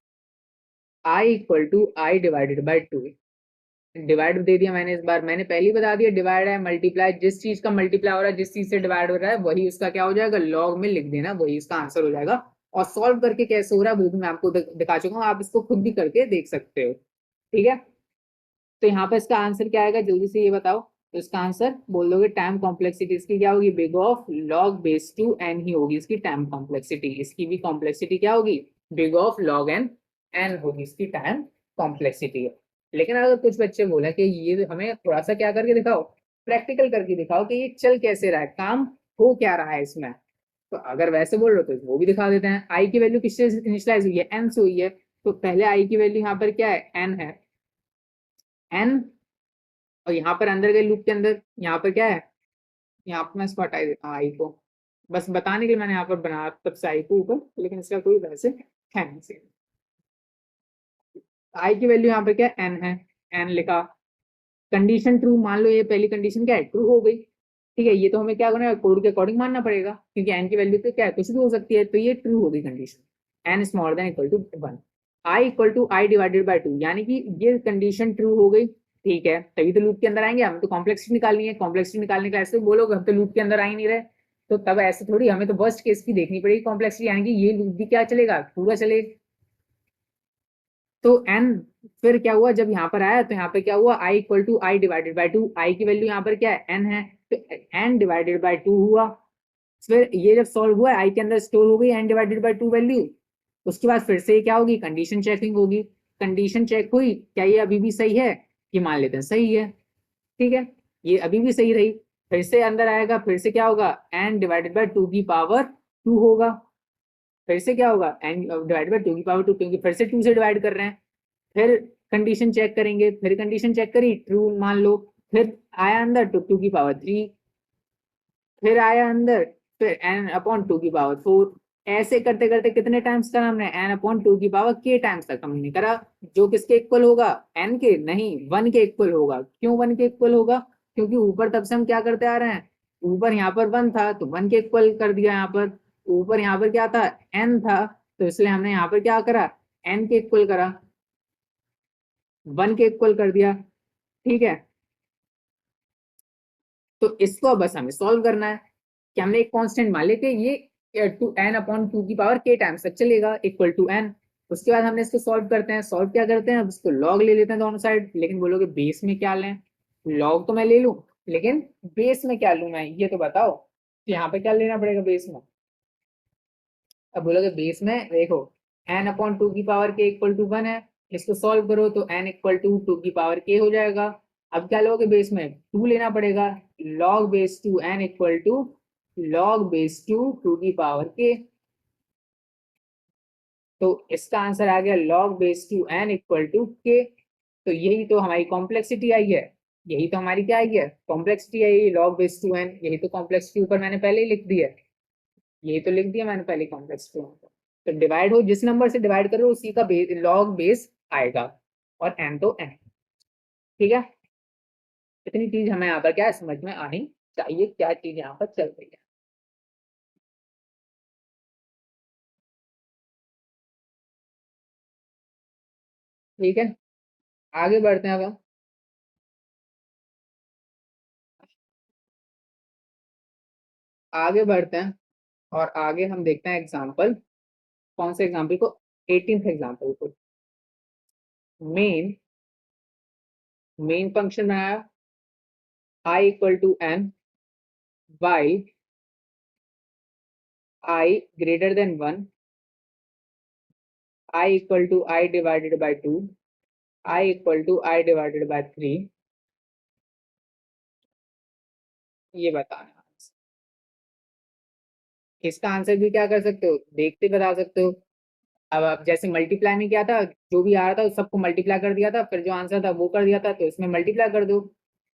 Speaker 1: i equal to i divided by 2। Divide दे दिया मैंने, इस बार मैंने पहले ही बता दिया, डिवाइड है मल्टीप्लाई, जिस चीज का मल्टीप्लाई हो रहा है जिस चीज से डिवाइड हो रहा है वही उसका क्या हो जाएगा, लॉग में लिख देना, वही इसका आंसर हो जाएगा। और सॉल्व करके कैसे हो रहा है वो भी मैं आपको दिखा चुका हूँ, आप इसको खुद भी करके देख सकते हो, ठीक है। तो यहाँ पर इसका आंसर क्या आएगा जल्दी से ये बताओ। तो इसका आंसर बोल दोगे टाइम कॉम्प्लेक्सिटी इसकी क्या होगी, big of log base two N ही होगी इसकी टाइम कॉम्प्लेक्सिटी। इसकी भी कॉम्प्लेक्सिटी क्या होगी, big of log N, N होगी इसकी टाइम कॉम्प्लेक्सिटी। लेकिन अगर कुछ बच्चे बोले कि ये हमें थोड़ा सा क्या करके दिखाओ, प्रैक्टिकल करके दिखाओ कि ये चल कैसे रहा है, काम हो क्या रहा है इसमें, तो अगर वैसे बोल रहे हो तो वो भी दिखा देते हैं। आई की वैल्यू किससे इनिशियलाइज हुई है, एन से हुई है, तो पहले आई की वैल्यू यहाँ पर क्या है, एन है, एन, और यहाँ पर अंदर गए लूप के अंदर यहाँ पर क्या है, यहाँ पर मैं इसको हटा देता हूँ आई को, बस बताने के लिए मैंने यहाँ पर बनाया तब से आई को ऊपर, लेकिन इसका कोई वैसे है नहीं। आई की वैल्यू यहाँ पर क्या है, एन है, एन लिखा। कंडीशन ट्रू मान लो, ये पहली कंडीशन क्या है, ट्रू हो गई, ठीक है। ये तो हमें क्या करना है, कोड के अकॉर्डिंग मानना पड़ेगा, क्योंकि एन की वैल्यू तो क्या है कुछ भी हो सकती है, तो ये ट्रू हो गई condition, n smaller than equal to 1, i equal to i divided by 2, यानी कि ये कंडीशन ट्रू हो गई, ठीक है। तभी तो लूप के अंदर आएंगे, हमें तो कॉम्प्लेक्सिटी निकालनी है, कॉम्प्लेक्सिटी निकालने का ऐसे बोलोगे हम तो लूप के अंदर आ ही नहीं रहे, तो तब ऐसे थोड़ी, हमें तो वर्स्ट केस की देखनी पड़ेगी कॉम्प्लेक्सिटी, यानी कि ये लूप भी क्या चलेगा, पूरा चलेगा, तो n फिर क्या हुआ, जब यहाँ पर आया तो यहाँ पे क्या हुआ, i equal to i divided by two, आई की वैल्यू यहाँ पर क्या है, n है, तो n डिवाइडेड बाई टू हुआ। फिर ये जब सॉल्व हुआ आई के अंदर स्टोर हो गई n divided by to value. उसके बाद फिर से क्या होगी, कंडीशन चेकिंग होगी। कंडीशन चेक हुई, क्या ये अभी भी सही है, ये मान लेते हैं सही है, ठीक है, ये अभी भी सही रही। फिर से अंदर आएगा, फिर से क्या होगा, n डिवाइडेड बाई टू की पावर टू होगा। फिर से क्या होगा, n डिवाइडेड बाई टू की पावर टू, क्योंकि फिर से टू से डिवाइड कर रहे हैं। फिर कंडीशन चेक करेंगे, फिर कंडीशन चेक करी, ट्रू मान लो। फिर आया अंदर तो टू की पावर थ्री, फिर आया अंदर, फिर एन अपॉन टू की पावर फोर। ऐसे करते करते कितने टाइम्स करा हमने, एन अपॉन टू की पावर के टाइम्स तक हमने करा। जो किसके इक्वल होगा, एन के नहीं, वन के इक्वल होगा। क्यों वन के इक्वल होगा, क्योंकि ऊपर तब से हम क्या करते आ रहे हैं, ऊपर यहाँ पर वन था तो वन के इक्वल कर दिया, यहाँ पर ऊपर यहाँ पर क्या था, एन था, तो इसलिए हमने यहाँ पर क्या करा, एन के इक्वल करा, वन के इक्वल कर दिया, ठीक है। तो इसको बस हमें सॉल्व करना है कि हमने एक कांस्टेंट मान लिया कि ये टू एन अपॉन टू की पावर के टाइम्स तक चलेगा, इक्वल टू एन। उसके बाद हमने इसको सॉल्व करते हैं, सॉल्व क्या करते हैं, अब इसको लॉग ले लेते हैं दोनों साइड। लेकिन बोलोगे बेस में क्या लें, लॉग तो मैं ले लूं, लेकिन बेस में क्या लूं मैं, ये तो बताओ। तो यहाँ पे क्या लेना पड़ेगा बेस में, अब बोलोगे बेस में देखो, एन अपॉन टू की पावर के इक्वल टू वन है, इसको सॉल्व करो तो एन इक्वल टू टू की पावर के हो जाएगा। अब क्या लोगे बेस में, टू लेना पड़ेगा, log base two n equal to log base two two की पावर के। तो इसका आंसर आ गया log base two n equal to k. तो यही तो हमारी कॉम्प्लेक्सिटी आई है, यही तो हमारी क्या आई है, कॉम्प्लेक्सिटी आई है, लॉग बेस टू एन। यही तो कॉम्प्लेक्सिटी ऊपर मैंने पहले ही लिख दी है, यही तो लिख दिया मैंने पहले कॉम्प्लेक्सिटी। तो डिवाइड हो, जिस नंबर से डिवाइड करो उसी का लॉग बेस आएगा, और एन तो एन, ठीक है। इतनी चीज हमें यहाँ पर क्या है, समझ में आनी चाहिए, क्या चीज यहाँ पर चल रही है। ठीक है, आगे बढ़ते हैं अब हम। आगे बढ़ते हैं और आगे हम देखते हैं एग्जाम्पल, कौन से एग्जाम्पल को, 18th एग्जाम्पल को। मेन मेन फंक्शन बनाया, i equal to N, while i greater than one, i equal to i divided by two, i equal to i divided by three, ये बताना। इसका आंसर भी क्या कर सकते हो, देखते बता सकते हो। अब आप जैसे मल्टीप्लाई में क्या था, जो भी आ रहा था उस सबको मल्टीप्लाई कर दिया था, फिर जो आंसर था वो कर दिया था, तो इसमें मल्टीप्लाई कर दो,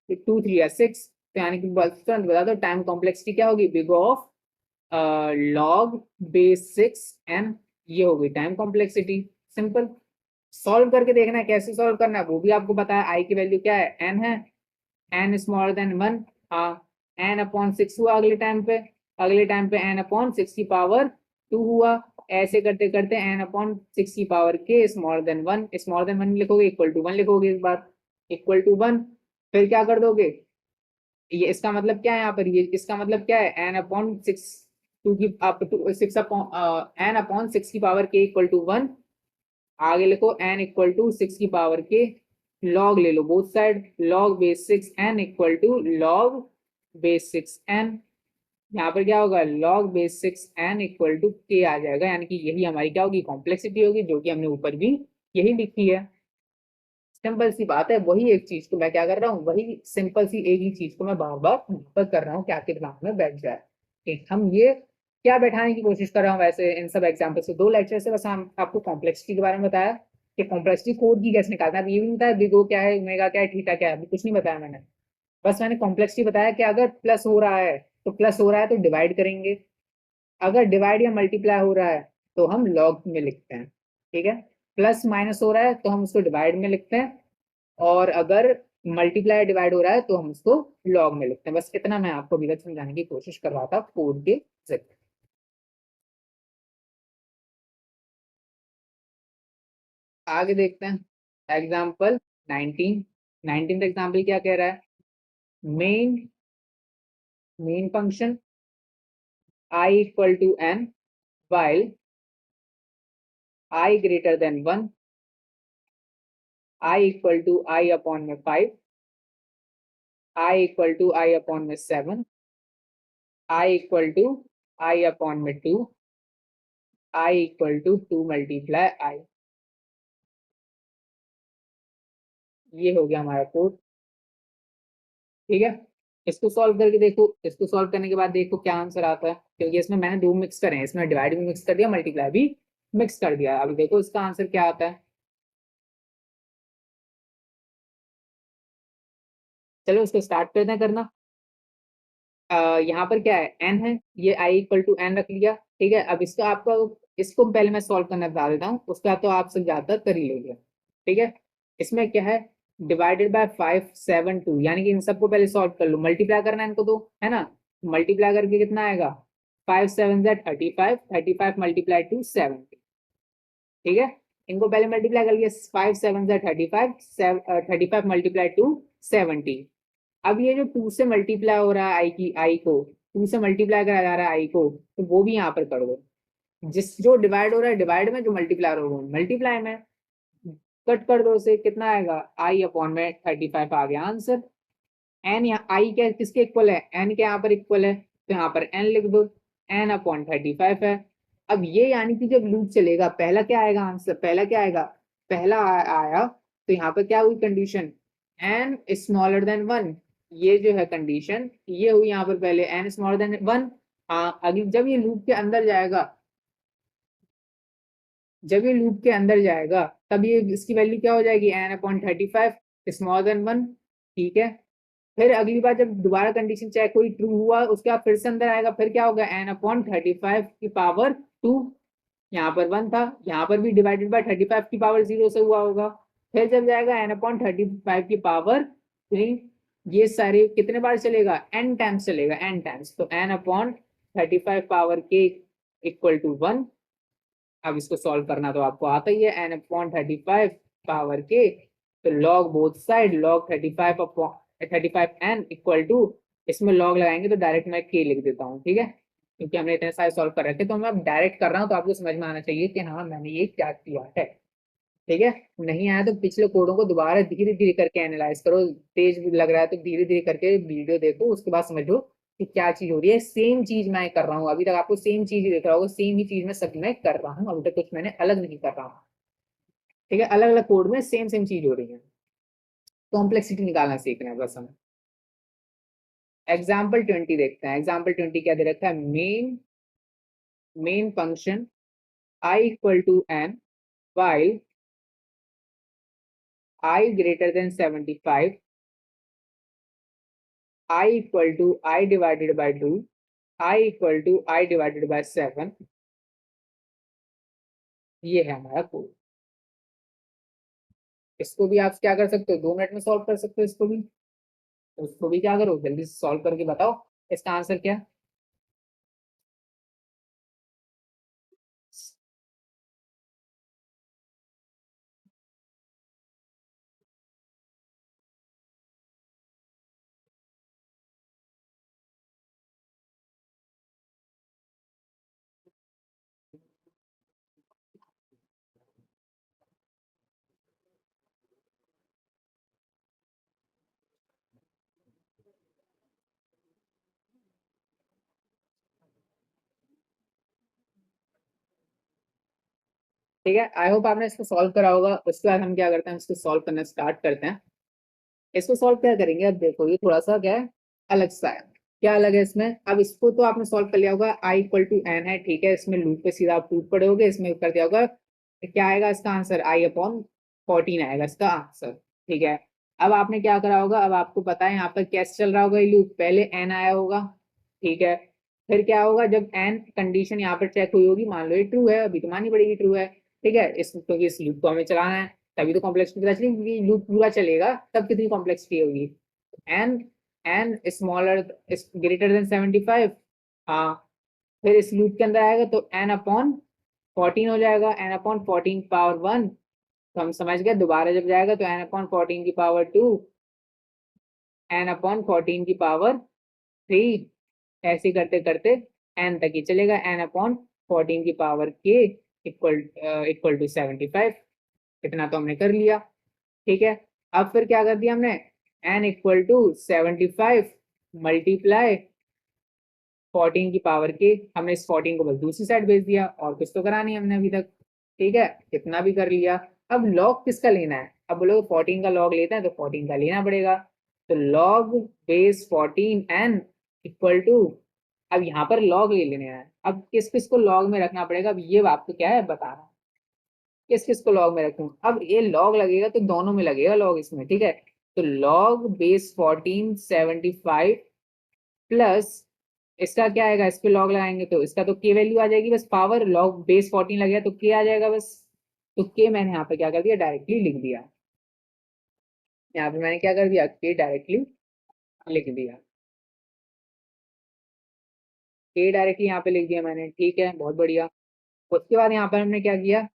Speaker 1: टू थ्री या सिक्स। तो यानी कि तुरंत बता दो टाइम कॉम्प्लेक्सिटी क्या होगी, big of log base six n, ये होगी टाइम कॉम्प्लेक्सिटी। सिंपल, सॉल्व करके देखना है कैसे सॉल्व करना है, वो भी आपको पता है, आई की वैल्यू क्या है, एन है, एन स्मॉलर देन वन, हाँ, एन अपॉन सिक्स हुआ अगले टाइम पे, अगले टाइम पे एन अपॉन सिक्स की पावर टू हुआ। ऐसे करते करते एन अपॉन सिक्स की पावर के smaller than one, smaller than one लिखोगे, इक्वल टू वन लिखोगे इस बार, इक्वल टू वन। फिर क्या कर दोगे, ये इसका मतलब क्या है यहाँ पर, ये इसका मतलब क्या है, एन अपॉन सिक्स, टू की आप two six upon N upon six की पावर के इक्वल टू वन। आगे लिखो एन इक्वल टू सिक्स की पावर के, लॉग ले लो both side, log base six N equal to log base six N. यहाँ पर क्या होगा, log base six N equal to K आ जाएगा, यानी कि यही हमारी क्या होगी, कॉम्प्लेक्सिटी होगी, जो कि हमने ऊपर भी यही लिखी है। सिंपल सी बात है, वही एक चीज को मैं क्या कर रहा हूँ, वही सिंपल सी एक ही चीज को मैं बार बार कर रहा हूँ, क्या आपके दिमाग में बैठ जाए। ठीक, हम ये क्या बैठाने की कोशिश कर रहा हूँ वैसे इन सब एग्जाम्पल से, दो लेक्चर से बस हम आपको कॉम्प्लेक्सिटी के बारे में बताया कि कॉम्प्लेक्सिटी कोड की कैसे निकालना है। अब ये भी नहीं बताया बिगो क्या है, ओमेगा क्या है, थीटा क्या है, अभी कुछ नहीं बताया मैंने। बस मैंने कॉम्प्लेक्सिटी बताया कि अगर प्लस हो रहा है तो प्लस हो रहा है तो डिवाइड करेंगे, अगर डिवाइड या मल्टीप्लाई हो रहा है तो हम लॉग में लिखते हैं, ठीक है। प्लस माइनस हो रहा है तो हम उसको डिवाइड में लिखते हैं, और अगर मल्टीप्लाई डिवाइड हो रहा है तो हम उसको लॉग में लिखते हैं। बस इतना मैं आपको अभी तक समझाने की कोशिश कर रहा था कोड के जरिए। आगे देखते हैं एग्जाम्पल 19। 19th एग्जाम्पल क्या कह रहा है, main main function i equal to n while i greater than one, i equal to i upon में 5, i equal to i upon में 7, i equal to i upon में 2, i equal to 2 multiply i. ये हो गया हमारा code. ठीक है, इसको सॉल्व करके देखो, इसको सॉल्व करने के बाद देखो क्या आंसर आता है, क्योंकि इसमें मैंने दो मिक्स करे हैं, इसमें डिवाइड भी मिक्स कर दिया, मल्टीप्लाई भी मिक्स कर दिया। अभी देखो इसका आंसर क्या आता है। चलो इसको स्टार्ट करते हैं करना। यहाँ पर क्या है, एन है, ये आई इक्वल टू एन रख लिया। ठीक है, अब इसका आपका, इसको पहले मैं सॉल्व करना बता देता हूँ, उसका तो आप सब ज्यादातर कर ही लोगे। ठीक है, इसमें क्या है, डिवाइडेड बाय 5 7 2, यानी कि इन सबको पहले सॉल्व कर लो, मल्टीप्लाई करना है इनको तो, है ना। मल्टीप्लाई करके कितना आएगा, 5 7 35, 35 मल्टीप्लाई टू 70। ठीक है, इनको पहले मल्टीप्लाई कर लिया, 5 7 35, 35 मल्टीप्लाई टू 70। अब ये जो 2 से मल्टीप्लाई हो रहा है आई की, आई को 2 से मल्टीप्लाई करा जा रहा है आई को, तो वो भी यहाँ पर कर दो। जिस जो डिवाइड हो रहा है डिवाइड में, जो मल्टीप्लाई हो रहा है मल्टीप्लाई में, कट कर दो उसे, कितना आएगा, आई अपॉन में 35 आ गया आंसर। एन यहाँ आई क्या किसके इक्वल है, एन के यहाँ पर इक्वल है, तो यहाँ पर एन लिख दो, एन अपॉन 35 है। अब ये यानी कि जब लूप चलेगा, पहला क्या आएगा आंसर, पहला क्या आएगा, पहला आया, तो यहाँ पर क्या हुई कंडीशन, एन स्मॉलर देन 1, ये जो है कंडीशन ये हुई यहाँ पर, पहले एन स्मॉलर देन 1। हाँ, अगली जब ये लूप के अंदर जाएगा, जब ये लूप के अंदर जाएगा, तब ये इसकी वैल्यू क्या हो जाएगी, एन अपॉन 35 स्मॉलर देन 1। ठीक है, फिर अगली बार जब दोबारा कंडीशन चेक हुई, ट्रू हुआ, उसके बाद फिर से अंदर आएगा, फिर क्या होगा, एन अपॉन 35 की पावर 2, यहाँ पर 1 था, यहाँ पर भी डिवाइडेड बाय 35 की पावर 0 से हुआ होगा। फिर जब जाएगा एन अपॉन 35 की पावर 3, ये सारे कितने बार चलेगा, एन टाइम्स चलेगा, एन टाइम्स, तो एन अपॉन 35 पावर के इक्वल टू 1। अब इसको सॉल्व करना तो आपको आता ही है, एन अपॉन 35 पावर के, तो log both side, log 35 upon 35 n equal to, इसमें लॉग लगाएंगे तो डायरेक्ट मैं के लिख देता हूँ। ठीक है, क्योंकि हमने इतने सारे सॉल्व कर रखे, तो मैं अब डायरेक्ट कर रहा हूँ, तो आपको समझ में आना चाहिए कि हाँ मैंने ये क्या किया है। ठीक है, नहीं आया तो पिछले कोडों को दोबारा धीरे धीरे करके एनालाइज करो, तेज लग रहा है तो धीरे धीरे करके वीडियो देखो, उसके बाद समझो कि क्या चीज हो रही है। सेम चीज मैं कर रहा हूँ, अभी तक आपको सेम चीज ही देख रहा होगा, सेम ही चीज मैं सब में कर रहा हूँ, अभी तक कुछ मैंने अलग नहीं कर रहा हूँ। ठीक है, अलग अलग कोड में सेम सेम चीज हो रही है, कॉम्प्लेक्सिटी निकालना सीखना है बस हमें। एग्जाम्पल 20 देखते हैं, एग्जाम्पल 20 क्या दे रखा है, main function i equal to n while i greater than 75, I equal to I divided by 2, I equal to I divided by 7। ये है हमारा कोड। इसको भी आप क्या कर सकते हो, 2 मिनट में सॉल्व कर सकते हो इसको भी। उसको भी क्या करो, जल्दी से सॉल्व करके बताओ इसका आंसर क्या है। ठीक है, आई होप आपने इसको सॉल्व करा होगा। उसके बाद हम क्या करते हैं, इसको सॉल्व करना स्टार्ट करते हैं। इसको सॉल्व क्या करेंगे, अब देखो ये थोड़ा सा क्या है, अलग सा है। क्या अलग है इसमें, अब इसको तो आपने सॉल्व कर लिया होगा, आई इक्वल टू एन है, ठीक है, इसमें लूप पे सीधा आप टूट पड़े होगे, इसमें कर दिया होगा, क्या आएगा इसका आंसर, आई अपॉन 14 आएगा इसका आंसर। ठीक है, अब आपने क्या करा होगा, अब आपको पता है यहाँ पर कैसे चल रहा होगा ये लूप, पहले एन आया होगा। ठीक है, फिर क्या होगा, जब एन कंडीशन यहाँ पर चेक हुई होगी, मान लो ये ट्रू है, अभी तो माननी पड़ेगी ट्रू है। ठीक है, इस क्योंकि इस लूप को हमें चलाना है, तभी तो कॉम्प्लेक्सिटी पता चलेगी, क्योंकि लूप पूरा चलेगा तब कितनी कॉम्प्लेक्सिटी होगी, n n smaller greater than 75। हाँ, फिर इस लूप के अंदर आएगा तो एन अपॉन 14 हो जाएगा, एन अपॉन 14 पावर 1, तो हम समझ गए। दोबारा जब जाएगा तो एन अपॉन 14 की पावर 2, एन अपॉन 14 की पावर 3, ऐसे करते करते एन तक ही चलेगा, एन अपॉन 14 की पावर के इक्वल इक्वल टू 75। इतना तो हमने कर लिया। ठीक है। अब फिर क्या कर दिया हमने, n इक्वल टू 75 मल्टीप्लाई 14 की पावर के, हमने इस 14 को बस दूसरी साइड भेज दिया, और कुछ तो करा नहीं हमने अभी तक। ठीक है, इतना भी कर लिया। अब लॉग किसका लेना है, अब बोलो 14 का लॉग लेते हैं तो 14 का लेना पड़ेगा। तो log base 14 n equal to, अब यहाँ पर लॉग ले लेने हैं, अब किस किस को लॉग में रखना पड़ेगा, अब ये आपको क्या है बताना, किस किस को लॉग में रखूं। अब ये लॉग लगेगा तो दोनों में लगेगा लॉग इसमें, ठीक है। तो लॉग बेस 14 75 प्लस इसका क्या आएगा, इस पे लॉग लगाएंगे तो इसका तो के वैल्यू आ जाएगी, बस पावर लॉग बेस 14 लगेगा तो के आ जाएगा बस। तो के मैंने यहाँ पे क्या कर दिया, डायरेक्टली लिख दिया। यहाँ पे मैंने क्या कर दिया, के डायरेक्टली लिख दिया। के डायरेक्टली यहाँ पे लिख दिया मैंने, ठीक है, बहुत बढ़िया। उसके बाद यहाँ पर हमने क्या किया,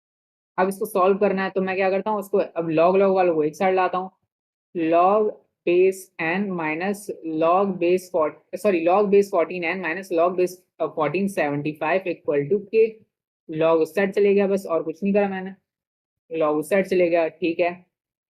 Speaker 1: अब इसको सॉल्व करना है तो मैं क्या करता हूँ, उसको अब लॉग लॉग वालों को एक साइड लाता हूँ। Log base n minus log base sorry log base 14 n minus log base 1475 equal to k. Log उस साइड चले गया बस, और कुछ नहीं करा मैंने, लॉग उस साइड चले गया, ठीक है।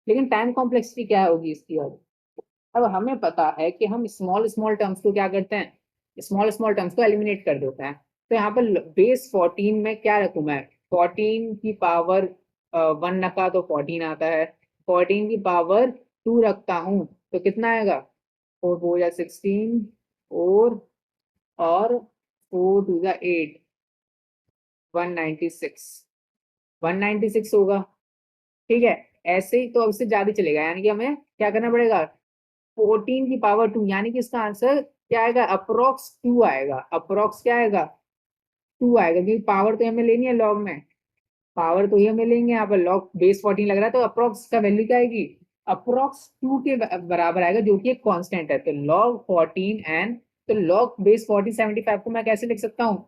Speaker 1: लेकिन टाइम कॉम्प्लेक्सिटी क्या होगी इसकी, अब हमें पता है कि हम स्मॉल स्मॉल टर्म्स को क्या करते हैं, स्मॉल स्मॉल टर्म्स को एलिमिनेट कर देते हैं। तो यहाँ पर बेस 14 में क्या रखूँ मैं, 14 की पावर 1 रखा तो 14 आता है, 14 की पावर 2 रखता हूँ तो कितना आएगा, 4 4 या 16, और 4 2 या 8, 196, 196 होगा, ठीक है। ऐसे ही तो अब इससे ज्यादा चलेगा, यानी कि हमें क्या करना पड़ेगा, 14 की पावर 2, यानी कि इसका आंसर क्या आएगा, अप्रोक्स 2 आएगा, अप्रोक्स क्या आएगा, 2 आएगा, क्योंकि पावर तो हमें लेनी है लॉग में, पावर तो ही हमें लेंगे, यहाँ पर लॉग बेस 14 लग रहा है तो अप्रोक्स का वैल्यू क्या आएगी, अप्रोक्स 2 के बराबर आएगा, जो कि एक कांस्टेंट है। तो लॉग 14 एंड, तो लॉग बेस 14 75 को मैं कैसे लिख सकता हूँ,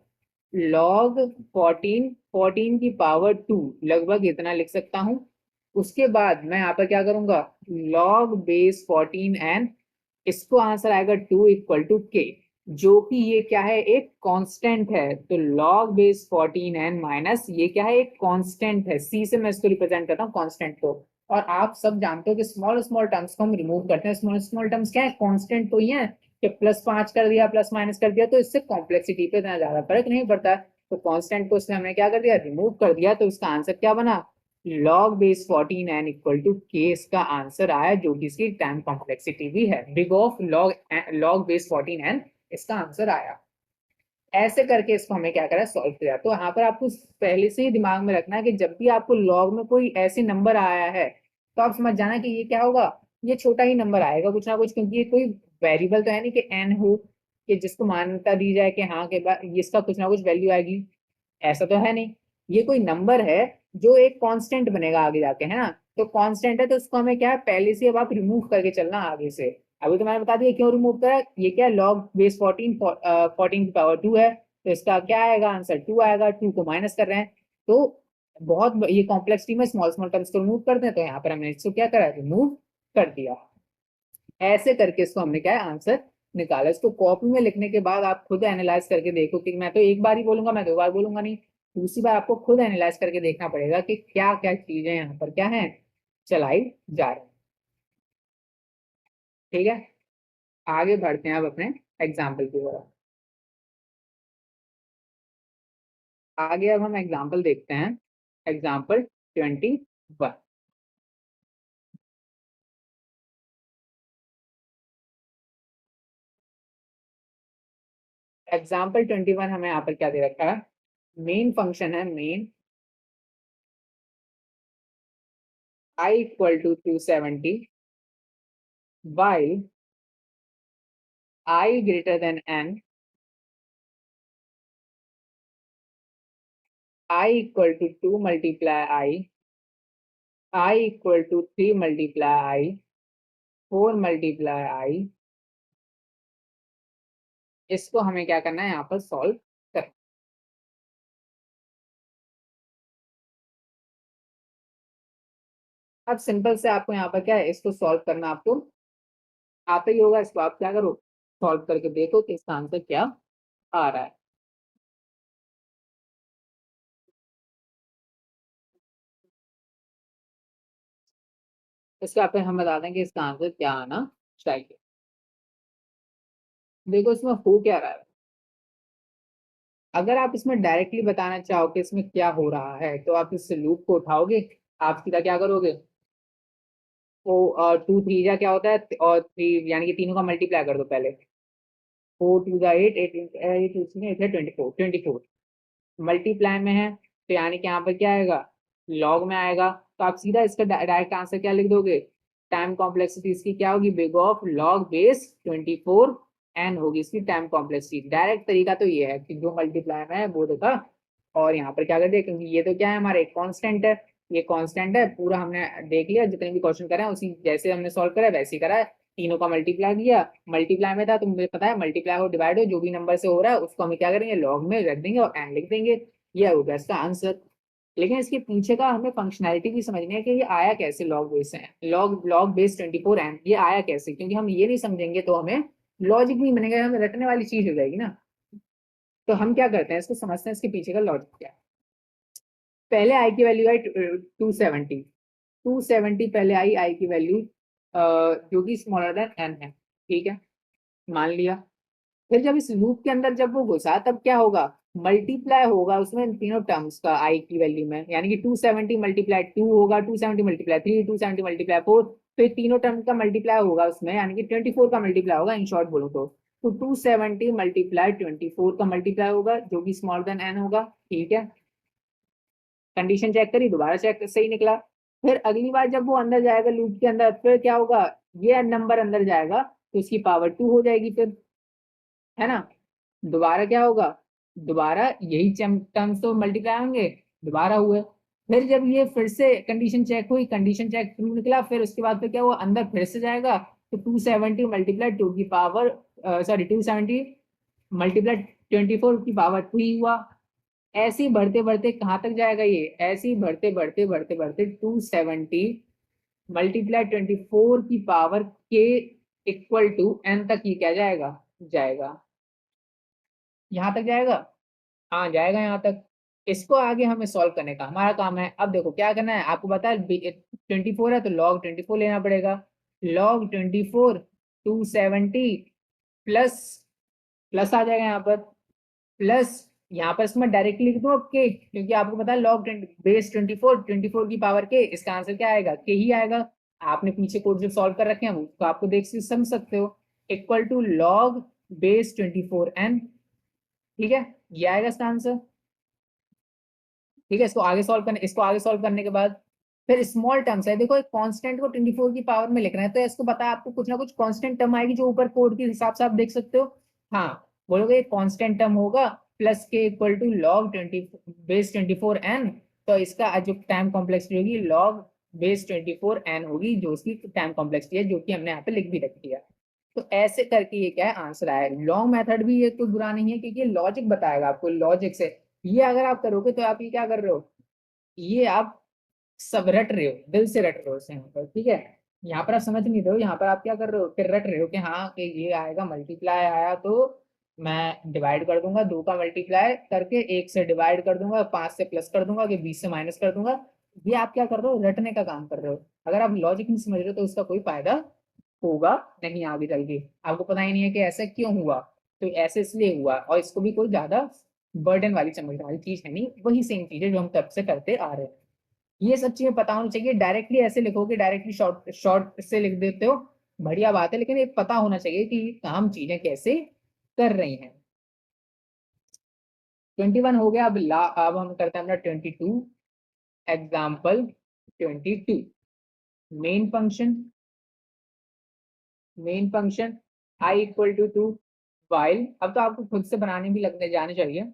Speaker 1: लॉग 14 14 की पावर 2 लगभग इतना लिख सकता हूँ। उसके बाद मैं यहाँ पर क्या करूंगा, लॉग बेस 14 एन, इसको आंसर आएगा 2 इक्वल टू के, जो कि ये क्या है, एक कांस्टेंट है। तो लॉग बेस 14 एन माइनस ये क्या है, एक कांस्टेंट है, सी से मैं इसको रिप्रेजेंट करता हूँ कांस्टेंट को। और आप सब जानते हो कि स्मॉल स्मॉल टर्म्स को हम रिमूव करते हैं, स्मॉल स्मॉल टर्म्स क्या है, कांस्टेंट तो ही है, कि +5 कर दिया प्लस माइनस कर दिया तो इससे कॉम्प्लेक्सिटी पे इतना ज्यादा फर्क नहीं पड़ता। तो कांस्टेंट को इसमें हमने क्या कर दिया, रिमूव कर दिया, तो इसका आंसर क्या बना, log base 14 n equal to k, इसका आंसर आया, जो कि इसकी टाइम कॉम्प्लेक्सिटी भी है, big of log log base 14 n इसका आंसर आया। ऐसे करके इसको हमें क्या करा, सॉल्व किया। तो यहाँ पर आपको पहले से ही दिमाग में रखना है कि जब भी आपको लॉग में कोई ऐसे नंबर आया है तो आप समझ जाना कि ये क्या होगा, ये छोटा ही नंबर आएगा कुछ ना कुछ, क्योंकि ये कोई वेरिएबल तो है नहीं कि एन हो, कि जिसको मान्यता दी जाए कि हाँ के बाद इसका कुछ ना कुछ वैल्यू आएगी, ऐसा तो है नहीं। ये कोई नंबर है जो एक कांस्टेंट बनेगा आगे जाके, है ना। तो कांस्टेंट है तो उसको हमें क्या है, पहले से अब आप रिमूव करके चलना आगे से। अभी तो मैंने बता दिया क्यों रिमूव करा, ये क्या है, लॉग बेस 14 14 की पावर 2 है, तो इसका क्या आएगा आंसर, 2 आएगा, 2 को माइनस कर रहे हैं। तो बहुत ये कॉम्प्लेक्सिटी में स्मॉल स्मॉल टर्म्स को रिमूव करते हैं, तो यहाँ पर हमने इसको क्या करा, रिमूव कर दिया। ऐसे करके इसको हमने क्या है, आंसर निकाला। इसको कॉपी में लिखने के बाद आप खुद एनालाइज करके देखो, कि मैं तो एक बार ही बोलूंगा, मैं 2 बार बोलूंगा नहीं, दूसरी बार आपको खुद एनालाइज करके देखना पड़ेगा कि क्या क्या चीजें यहाँ पर क्या है, चलाई जा रही। ठीक है, आगे बढ़ते हैं अब अपने एग्जाम्पल की तरफ। आगे अब हम एग्जाम्पल देखते हैं, एग्जाम्पल 21। एग्जाम्पल 21 हमें यहाँ पर क्या दे रखा है, मेन फंक्शन है, main I equal to 270 while I greater than n, I equal to 2 multiply I equal to 3 multiply I, 4 multiply I, इसको हमें क्या करना है, यहाँ पर सॉल्व करना। अब सिंपल से आपको यहाँ पर क्या है, इसको सॉल्व करना आपको आता ही होगा, इसको आप क्या करो, सॉल्व करके देखो कि इसका आंसर क्या आ रहा है। इसका फिर हम बता दें कि इसका आंसर क्या आना चाहिए। देखो इसमें हो क्या रहा है। अगर आप इसमें डायरेक्टली बताना चाहो कि इसमें क्या हो रहा है, तो आप इस लूप को उठाओगे, आप सीधा क्या करोगे, वो टू थ्री जा क्या होता है, और थ्री यानी कि तीनों का मल्टीप्लाई कर दो पहले। फोर टू जा एट, एट एट एट है 24, 24 मल्टीप्लाई में है, तो यानी कि यहाँ पर क्या आएगा, लॉग में आएगा। तो आप सीधा इसका डायरेक्ट आंसर क्या लिख दोगे, टाइम कॉम्प्लेक्सिटी इसकी क्या होगी, big of log base 24 n होगी इसकी टाइम कॉम्प्लेक्सिटी। डायरेक्ट तरीका तो ये है कि जो मल्टीप्लाई में है वो देखा, और यहाँ पर क्या कर दिया, क्योंकि ये तो क्या है हमारा एक कांस्टेंट है, ये कांस्टेंट है पूरा हमने देख लिया, जितने भी क्वेश्चन करे हैं उसी जैसे हमने सॉल्व करा है वैसे ही करा है। तीनों का मल्टीप्लाई किया, मल्टीप्लाई में था तो मुझे पता है मल्टीप्लाई हो डिवाइड हो जो भी नंबर से हो रहा है उसको हम क्या करेंगे, लॉग में रख देंगे और एन लिख देंगे। ये होगा इसका आंसर। लेकिन इसके पीछे का हमें फंक्शनैलिटी भी समझनी है कि ये आया कैसे, लॉग बेस है, लॉग लॉग बेस 24 एन, ये आया कैसे, क्योंकि हम ये नहीं समझेंगे तो हमें लॉजिक नहीं बनेगा, हमें रटने वाली चीज हो जाएगी ना। तो हम क्या करते हैं, इसको समझते हैं इसके पीछे का लॉजिक क्या है। पहले आई की वैल्यू आई 270, 270 पहले आई की वैल्यू जो कि स्मॉलर देन एन है, ठीक है, मान लिया। फिर जब इस लूप के अंदर जब वो घुसा तब क्या होगा, मल्टीप्लाई होगा उसमें इन तीनों टर्म्स का आई की वैल्यू में, यानी कि 270 मल्टीप्लाई 2 होगा, 270 मल्टीप्लाई 3, 270 मल्टीप्लाई 4, तो ये तीनों टर्म का मल्टीप्लाई होगा उसमें, यानी कि 24 का मल्टीप्लाई होगा इन शॉर्ट बोलूं तो 270 मल्टीप्लाई 24 का मल्टीप्लाई होगा जो कि स्मॉल देन एन होगा, ठीक है। कंडीशन चेक करी, दोबारा चेक सही निकला। फिर अगली बार जब वो अंदर जाएगा लूप के अंदर, फिर क्या होगा, ये नंबर अंदर जाएगा तो इसकी पावर 2 हो जाएगी फिर, है ना। दोबारा क्या होगा, दोबारा यही टर्म्स तो मल्टीप्लाई होंगे, दोबारा हुए। फिर जब ये फिर से कंडीशन चेक हुई, कंडीशन चेक ट्रू निकला, फिर उसके बाद फिर क्या हुआ, अंदर फिर से जाएगा तो 270 मल्टीप्लाई टू की पावर, सॉरी 270 मल्टीप्लाई 24 की पावर 3 हुआ। ऐसे ही बढ़ते बढ़ते कहाँ तक जाएगा ये, ऐसे ही बढ़ते बढ़ते बढ़ते बढ़ते 270 मल्टीप्लाई 24 की पावर के इक्वल टू एन तक ये क्या जाएगा, जाएगा, यहाँ तक जाएगा। हाँ जाएगा यहाँ तक। इसको आगे हमें सॉल्व करने का हमारा काम है। अब देखो क्या करना है, आपको पता है 24 है तो लॉग 24 लेना पड़ेगा, लॉग 24 270 प्लस, प्लस आ जाएगा यहाँ पर, प्लस यहाँ पर इसमें डायरेक्टली लिख दूं अब के, क्योंकि आपको पता है लॉग बेस 24 की पावर के, इसका आंसर क्या आएगा, के ही आएगा। आपने पीछे कोड जो सॉल्व कर रखे हैं वो तो आपको देख से समझ सकते हो, equal to log base 24 n, ठीक है, ये आएगा इसका आंसर। ठीक है, इसको आगे सॉल्व करने के बाद फिर स्मॉल टर्म्स है, देखो एक कांस्टेंट को 24 की पावर में लिखना है तो इसको पता है आपको कुछ ना कुछ कांस्टेंट टर्म आएगी जो ऊपर कोड के हिसाब से आप देख सकते हो। हाँ, बोलोगे कांस्टेंट टर्म होगा plus k equal to log 20 base 24 n, तो इसका जो टाइम कॉम्प्लेक्सिटी होगी लॉग बेस 24 एन होगी, जो उसकी टाइम कॉम्प्लेक्सिटी है, जो कि हमने यहाँ पे लिख भी रखी है। तो ऐसे करके ये क्या है आंसर आया। लॉन्ग मेथड भी ये कोई बुरा नहीं है क्योंकि ये लॉजिक बताएगा आपको, लॉजिक से ये अगर आप करोगे तो आप ये क्या कर रहे हो, ये आप सब रट रहे हो, दिल से रट रहे हो इसे यहाँ पर, ठीक है। यहाँ पर आप समझ नहीं रहे हो, यहाँ पर आप क्या कर रहे हो, फिर रट रहे हो कि हाँ कि ये आएगा, मल्टीप्लाई आया तो मैं डिवाइड कर दूंगा, 2 का मल्टीप्लाई करके 1 से डिवाइड कर दूंगा, 5 से प्लस कर दूंगा कि 20 से माइनस कर दूंगा। ये आप क्या कर रहे हो, रटने का काम कर रहे हो। अगर आप लॉजिक नहीं समझ रहे हो तो उसका कोई फायदा होगा नहीं आगे चल के। आपको पता ही नहीं है कि ऐसा क्यों हुआ, तो ऐसे इसलिए हुआ, और इसको भी कोई ज्यादा बर्डन वाली समझने वाली चीज है नहीं, वही सेम चीज है जो हम तब से करते आ रहे हैं। ये सब चीजें पता होनी चाहिए। डायरेक्टली ऐसे लिखोगे, डायरेक्टली शॉर्ट शॉर्ट से लिख देते हो, बढ़िया बात है, लेकिन ये पता होना चाहिए कि काम चीजें कैसे कर रही हैं। 21 हो गया, अब हम करते हैं अपना 22। Example 22, main function, i equal to 2 while, अब तो आपको खुद से बनाने भी लगने जाने चाहिए,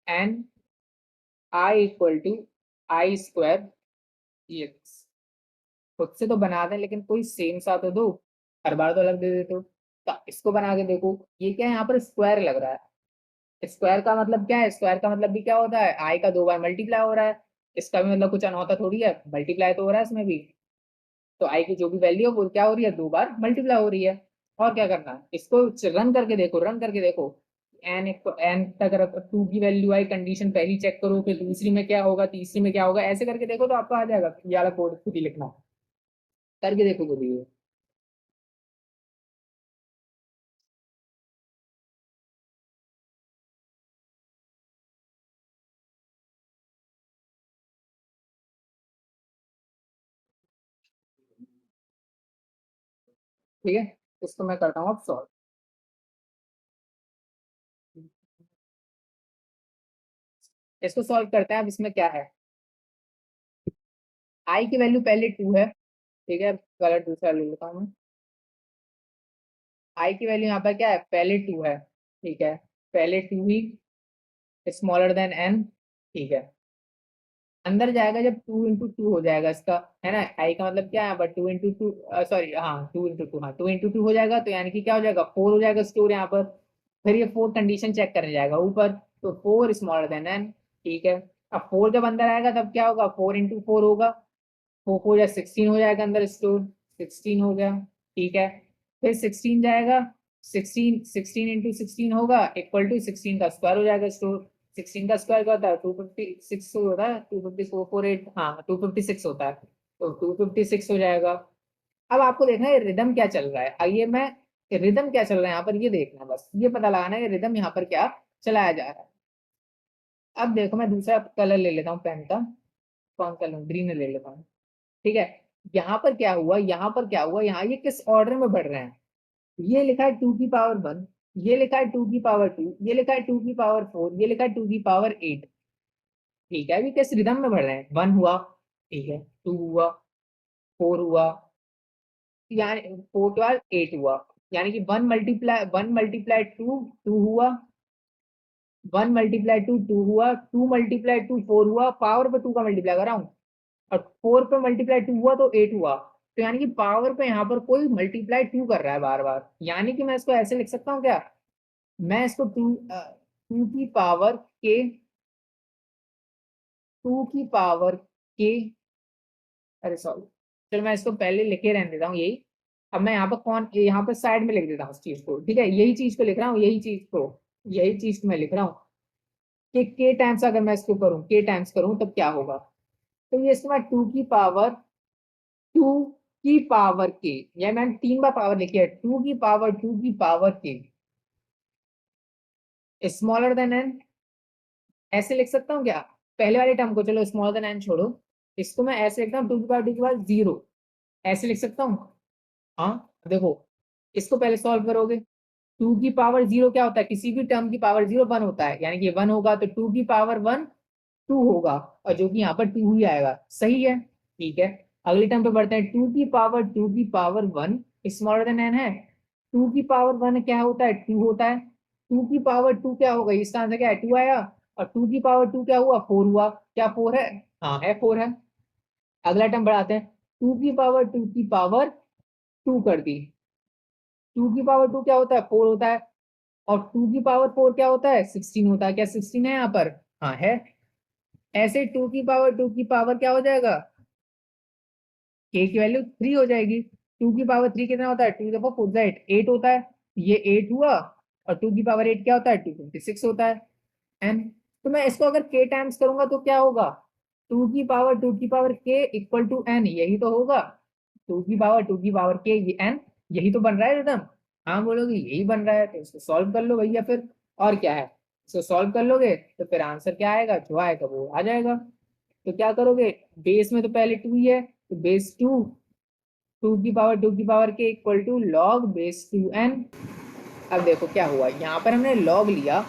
Speaker 1: n i equal to i square, खुद से तो बना दें लेकिन कोई सेम सा तो दो, हर बार तो अलग दे देते हो। तो इसको बना के देखो, ये क्या है, यहाँ पर स्क्वायर लग रहा है। स्क्वायर का मतलब क्या है, स्क्वायर का मतलब भी क्या होता है, आई का 2 बार मल्टीप्लाई हो रहा है, इसका भी मतलब कुछ अनहोता थोड़ी है, मल्टीप्लाई तो हो रहा है इसमें भी। तो आई की जो भी वैल्यू है वो क्या हो रही है, 2 बार मल्टीप्लाई हो रही है। और क्या करना है, इसको रन करके देखो, रन करके देखो, एन तक रख, 2 की वैल्यू आई, कंडीशन पहली चेक करो, फिर दूसरी में क्या होगा, तीसरी में क्या होगा, ऐसे करके देखो तो आपको आ जाएगा, ये वाला कोड खुद ही लिखना। करके देखो कभी। ठीक है, इसको मैं करता हूँ अब सॉल्व। इसको सॉल्व करते हैं। अब इसमें क्या है, आई की वैल्यू पहले 2 है। ठीक है, कलर दूसरा ले लेता हूँ मैं। आई की वैल्यू यहाँ पर क्या है, पहले 2 है। ठीक है, पहले 2 ही स्मॉलर देन एन। ठीक है, अंदर जाएगा जब 2 into 2 हो जाएगा इसका, है ना। आई का मतलब क्या है, बट 2 into 2, सॉरी हाँ 2 into 2, हाँ 2 into 2 हो जाएगा, तो यानी कि क्या हो जाएगा, 4 हो जाएगा स्टोर यहाँ पर। फिर ये 4 कंडीशन चेक करने जाएगा ऊपर, तो 4 स्मॉलर देन एन। ठीक है, अब 4 जब अंदर आएगा तब क्या होगा, 4 into 4 होगा, 4 या 16 हो जाएगा अंदर स्टोर, 16 हो गया। ठीक है, फिर 16 जाएगा, 16 होगा इक्वल टू 16 का स्क्वायर हो जाएगा स्टोर। 16 का स्क्वायर क्या होता है, 256 होता है, 25448, हाँ 256 होता है, तो 256 हो जाएगा। अब आपको देखना है रिदम क्या चल रहा है, आइए मैं रिदम क्या चल रहा है यहाँ पर ये देखना है, बस ये पता लगाना है रिदम यहाँ पर क्या चलाया जा रहा है। अब देखो मैं दूसरा कलर ले लेता हूँ पेन का, कौन सा लूँ, ग्रीन ले लेता हूँ। ठीक है, यहाँ पर क्या हुआ, यहाँ पर क्या हुआ, यहाँ ये किस ऑर्डर में बढ़ रहे हैं, ये लिखा है 2 की पावर 1, ये लिखा है 2 की पावर 2, ये लिखा है 2 की पावर 4, ये लिखा है 2 की पावर 8। ठीक है, अभी किस रिदम में बढ़ रहे हैं, 1 हुआ, ठीक है, 2 हुआ, 4 हुआ, यानी 4 के बाद 8 हुआ, यानी कि 1 मल्टीप्लाई 2 हुआ, 1 मल्टीप्लाई 2 हुआ, 2 मल्टीप्लाई 2 4 हुआ, पावर पे 2 का मल्टीप्लाई कर रहा हूँ, और 4 पे मल्टीप्लाई 2 हुआ तो 8 हुआ। तो यानी कि पावर पे यहाँ पर कोई मल्टीप्लाई 2 कर रहा है बार बार, यानी कि मैं इसको ऐसे लिख सकता हूँ क्या, मैं इसको 2 की पावर के अरे सॉरी, चलो मैं इसको पहले लिखे रहने देता हूँ यही। अब मैं यहाँ पर यहाँ पर साइड में लिख देता हूँ इस चीज को, ठीक है, यही चीज को लिख रहा हूँ, यही चीज को मैं लिख रहा हूँ कि के टाइम्स अगर मैं इसको करूँ, के टाइम्स करूँ तब क्या होगा, तो ये इसको मैं 2 की पावर के, या मैंने 3 बार पावर लिखी है, 2 की पावर स्मॉलर देन एन, ऐसे लिख सकता हूँ क्या, पहले वाले टर्म को चलो स्मॉलर देन एन छोड़ो, इसको मैं ऐसे लिखता हूँ 2 की पावर 0, ऐसे लिख सकता हूँ। हाँ देखो, इसको पहले सॉल्व करोगे, 2 की पावर 0 क्या होता है, किसी भी टर्म की पावर 0 1 होता है, यानी कि 1 होगा तो 2 की पावर 1 2 होगा, और जो कि यहाँ पर 2 ही आएगा, सही है। ठीक है, अगले टर्म पे बढ़ते हैं, 2 की पावर 1 स्मॉलर देन एन है, 2 की पावर 1 क्या होता है, 2 होता है, 2 की पावर 2 क्या होगा, इसका आंसर क्या है, 2 आया, और 2 की पावर 2 क्या हुआ, 4 हुआ, क्या 4 है, हाँ है 4 है। अगला टर्म बढ़ाते हैं, 2 की पावर 2 कर दी, 2 की पावर 2 क्या होता है, 4 होता है, और 2 की पावर 4 क्या होता है, 16 होता है, क्या 16 है यहाँ पर, हाँ है। ऐसे 2 की पावर क्या हो जाएगा, के की वैल्यू 3 हो जाएगी, 2 की पावर 3 कितना होता है, 2 4 8 होता है, ये 8 हुआ, और 2 की पावर 8 क्या होता है, 256 होता है एन। तो मैं इसको अगर के टाइम्स करूंगा तो क्या होगा, 2 की पावर के इक्वल टू एन, यही तो होगा, 2 की पावर के ये एन, यही तो बन रहा है एकदम। हाँ बोलोगे यही बन रहा है, तो इसको सॉल्व कर लो भैया फिर, और क्या है, इसको सॉल्व कर लोगे तो फिर आंसर क्या आएगा, जो आएगा वो आ जाएगा। तो क्या करोगे, बेस में तो पहले 2 ही है, तो बेस 2, 2 की पावर के equal to log base 2n। अब देखो क्या हुआ, यहाँ पर हमने लॉग लिया,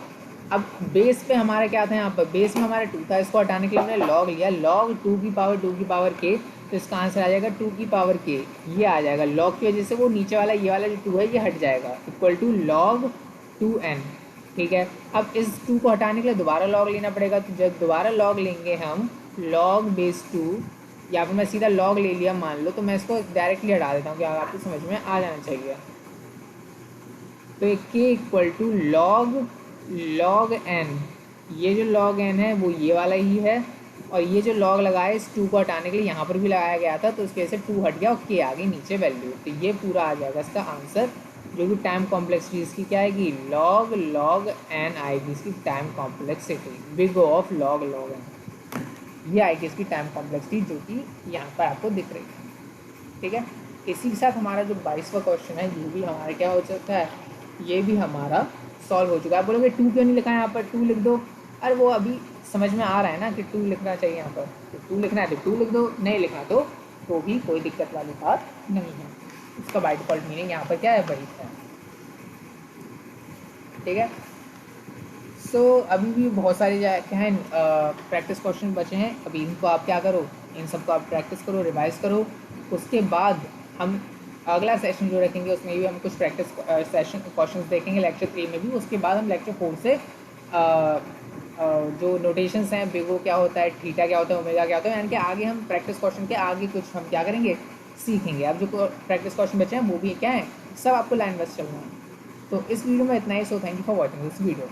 Speaker 1: अब बेस पे हमारा क्या था, यहाँ पर बेस में हमारा 2 था, इसको हटाने के लिए हमने लॉग लिया, लॉग 2 की पावर के, तो इसका आंसर आ जाएगा 2 की पावर के, ये आ जाएगा, लॉग की वजह से वो नीचे वाला ये वाला जो 2 है ये हट जाएगा, इक्वल टू लॉग 2n। ठीक है, अब इस 2 को हटाने के लिए दोबारा लॉग लेना पड़ेगा, तो जब दोबारा लॉग लेंगे हम लॉग बेस 2, यहाँ पर मैं सीधा लॉग ले लिया मान लो, तो मैं इसको डायरेक्टली हटा देता हूँ, कि आपको समझ में आ जाना चाहिए। तो के इक्वल टू लॉग एन, ये जो लॉग एन है वो ये वाला ही है, और ये जो लॉग लगाया इस 2 को हटाने के लिए यहाँ पर भी लगाया गया था, तो उसकी वजह से 2 हट गया और के आ गई नीचे वैल्यू, तो ये पूरा आ जाएगा इसका आंसर, जो कि टाइम कॉम्प्लेक्सिटी इसकी क्या आएगी, लॉग एन आएगी इसकी time complexity, big of log n, ये आएगी इसकी टाइम कॉम्प्लेक्सिटी, जो कि यहाँ पर आपको दिख रही है। ठीक है, इसी के साथ हमारा जो 22वां क्वेश्चन है ये भी हमारा क्या हो चुका है, ये भी हमारा सॉल्व हो चुका है। आप बोलोगे 2 क्यों नहीं लिखा है यहाँ पर, 2 लिख दो। अरे वो अभी समझ में आ रहा है ना कि 2 लिखना चाहिए यहाँ पर, तो 2 लिखना है तो 2 लिख दो, नहीं लिखना तो भी कोई दिक्कत वाली बात नहीं है। इसका बाय डिफॉल्ट मीनिंग यहाँ पर क्या है, वही है। ठीक है। सो अभी भी बहुत सारे क्या है प्रैक्टिस क्वेश्चन बचे हैं। अभी इनको आप क्या करो, इन सबको आप प्रैक्टिस करो, रिवाइज करो। उसके बाद हम अगला सेशन जो रखेंगे उसमें भी हम कुछ प्रैक्टिस सेशन क्वेश्चंस देखेंगे, लेक्चर 3 में भी। उसके बाद हम लेक्चर 4 से जो नोटेशंस हैं, बिगो क्या होता है, थीटा क्या होता है, ओमेगा क्या होता है, यानी कि आगे हम प्रैक्टिस क्वेश्चन के आगे कुछ हम क्या करेंगे, सीखेंगे। अब जो प्रैक्टिस क्वेश्चन बचे हैं वो भी क्या है, सब आपको लाइन वाइज चलना है। तो इस वीडियो में इतना ही। So thank you for watching this video.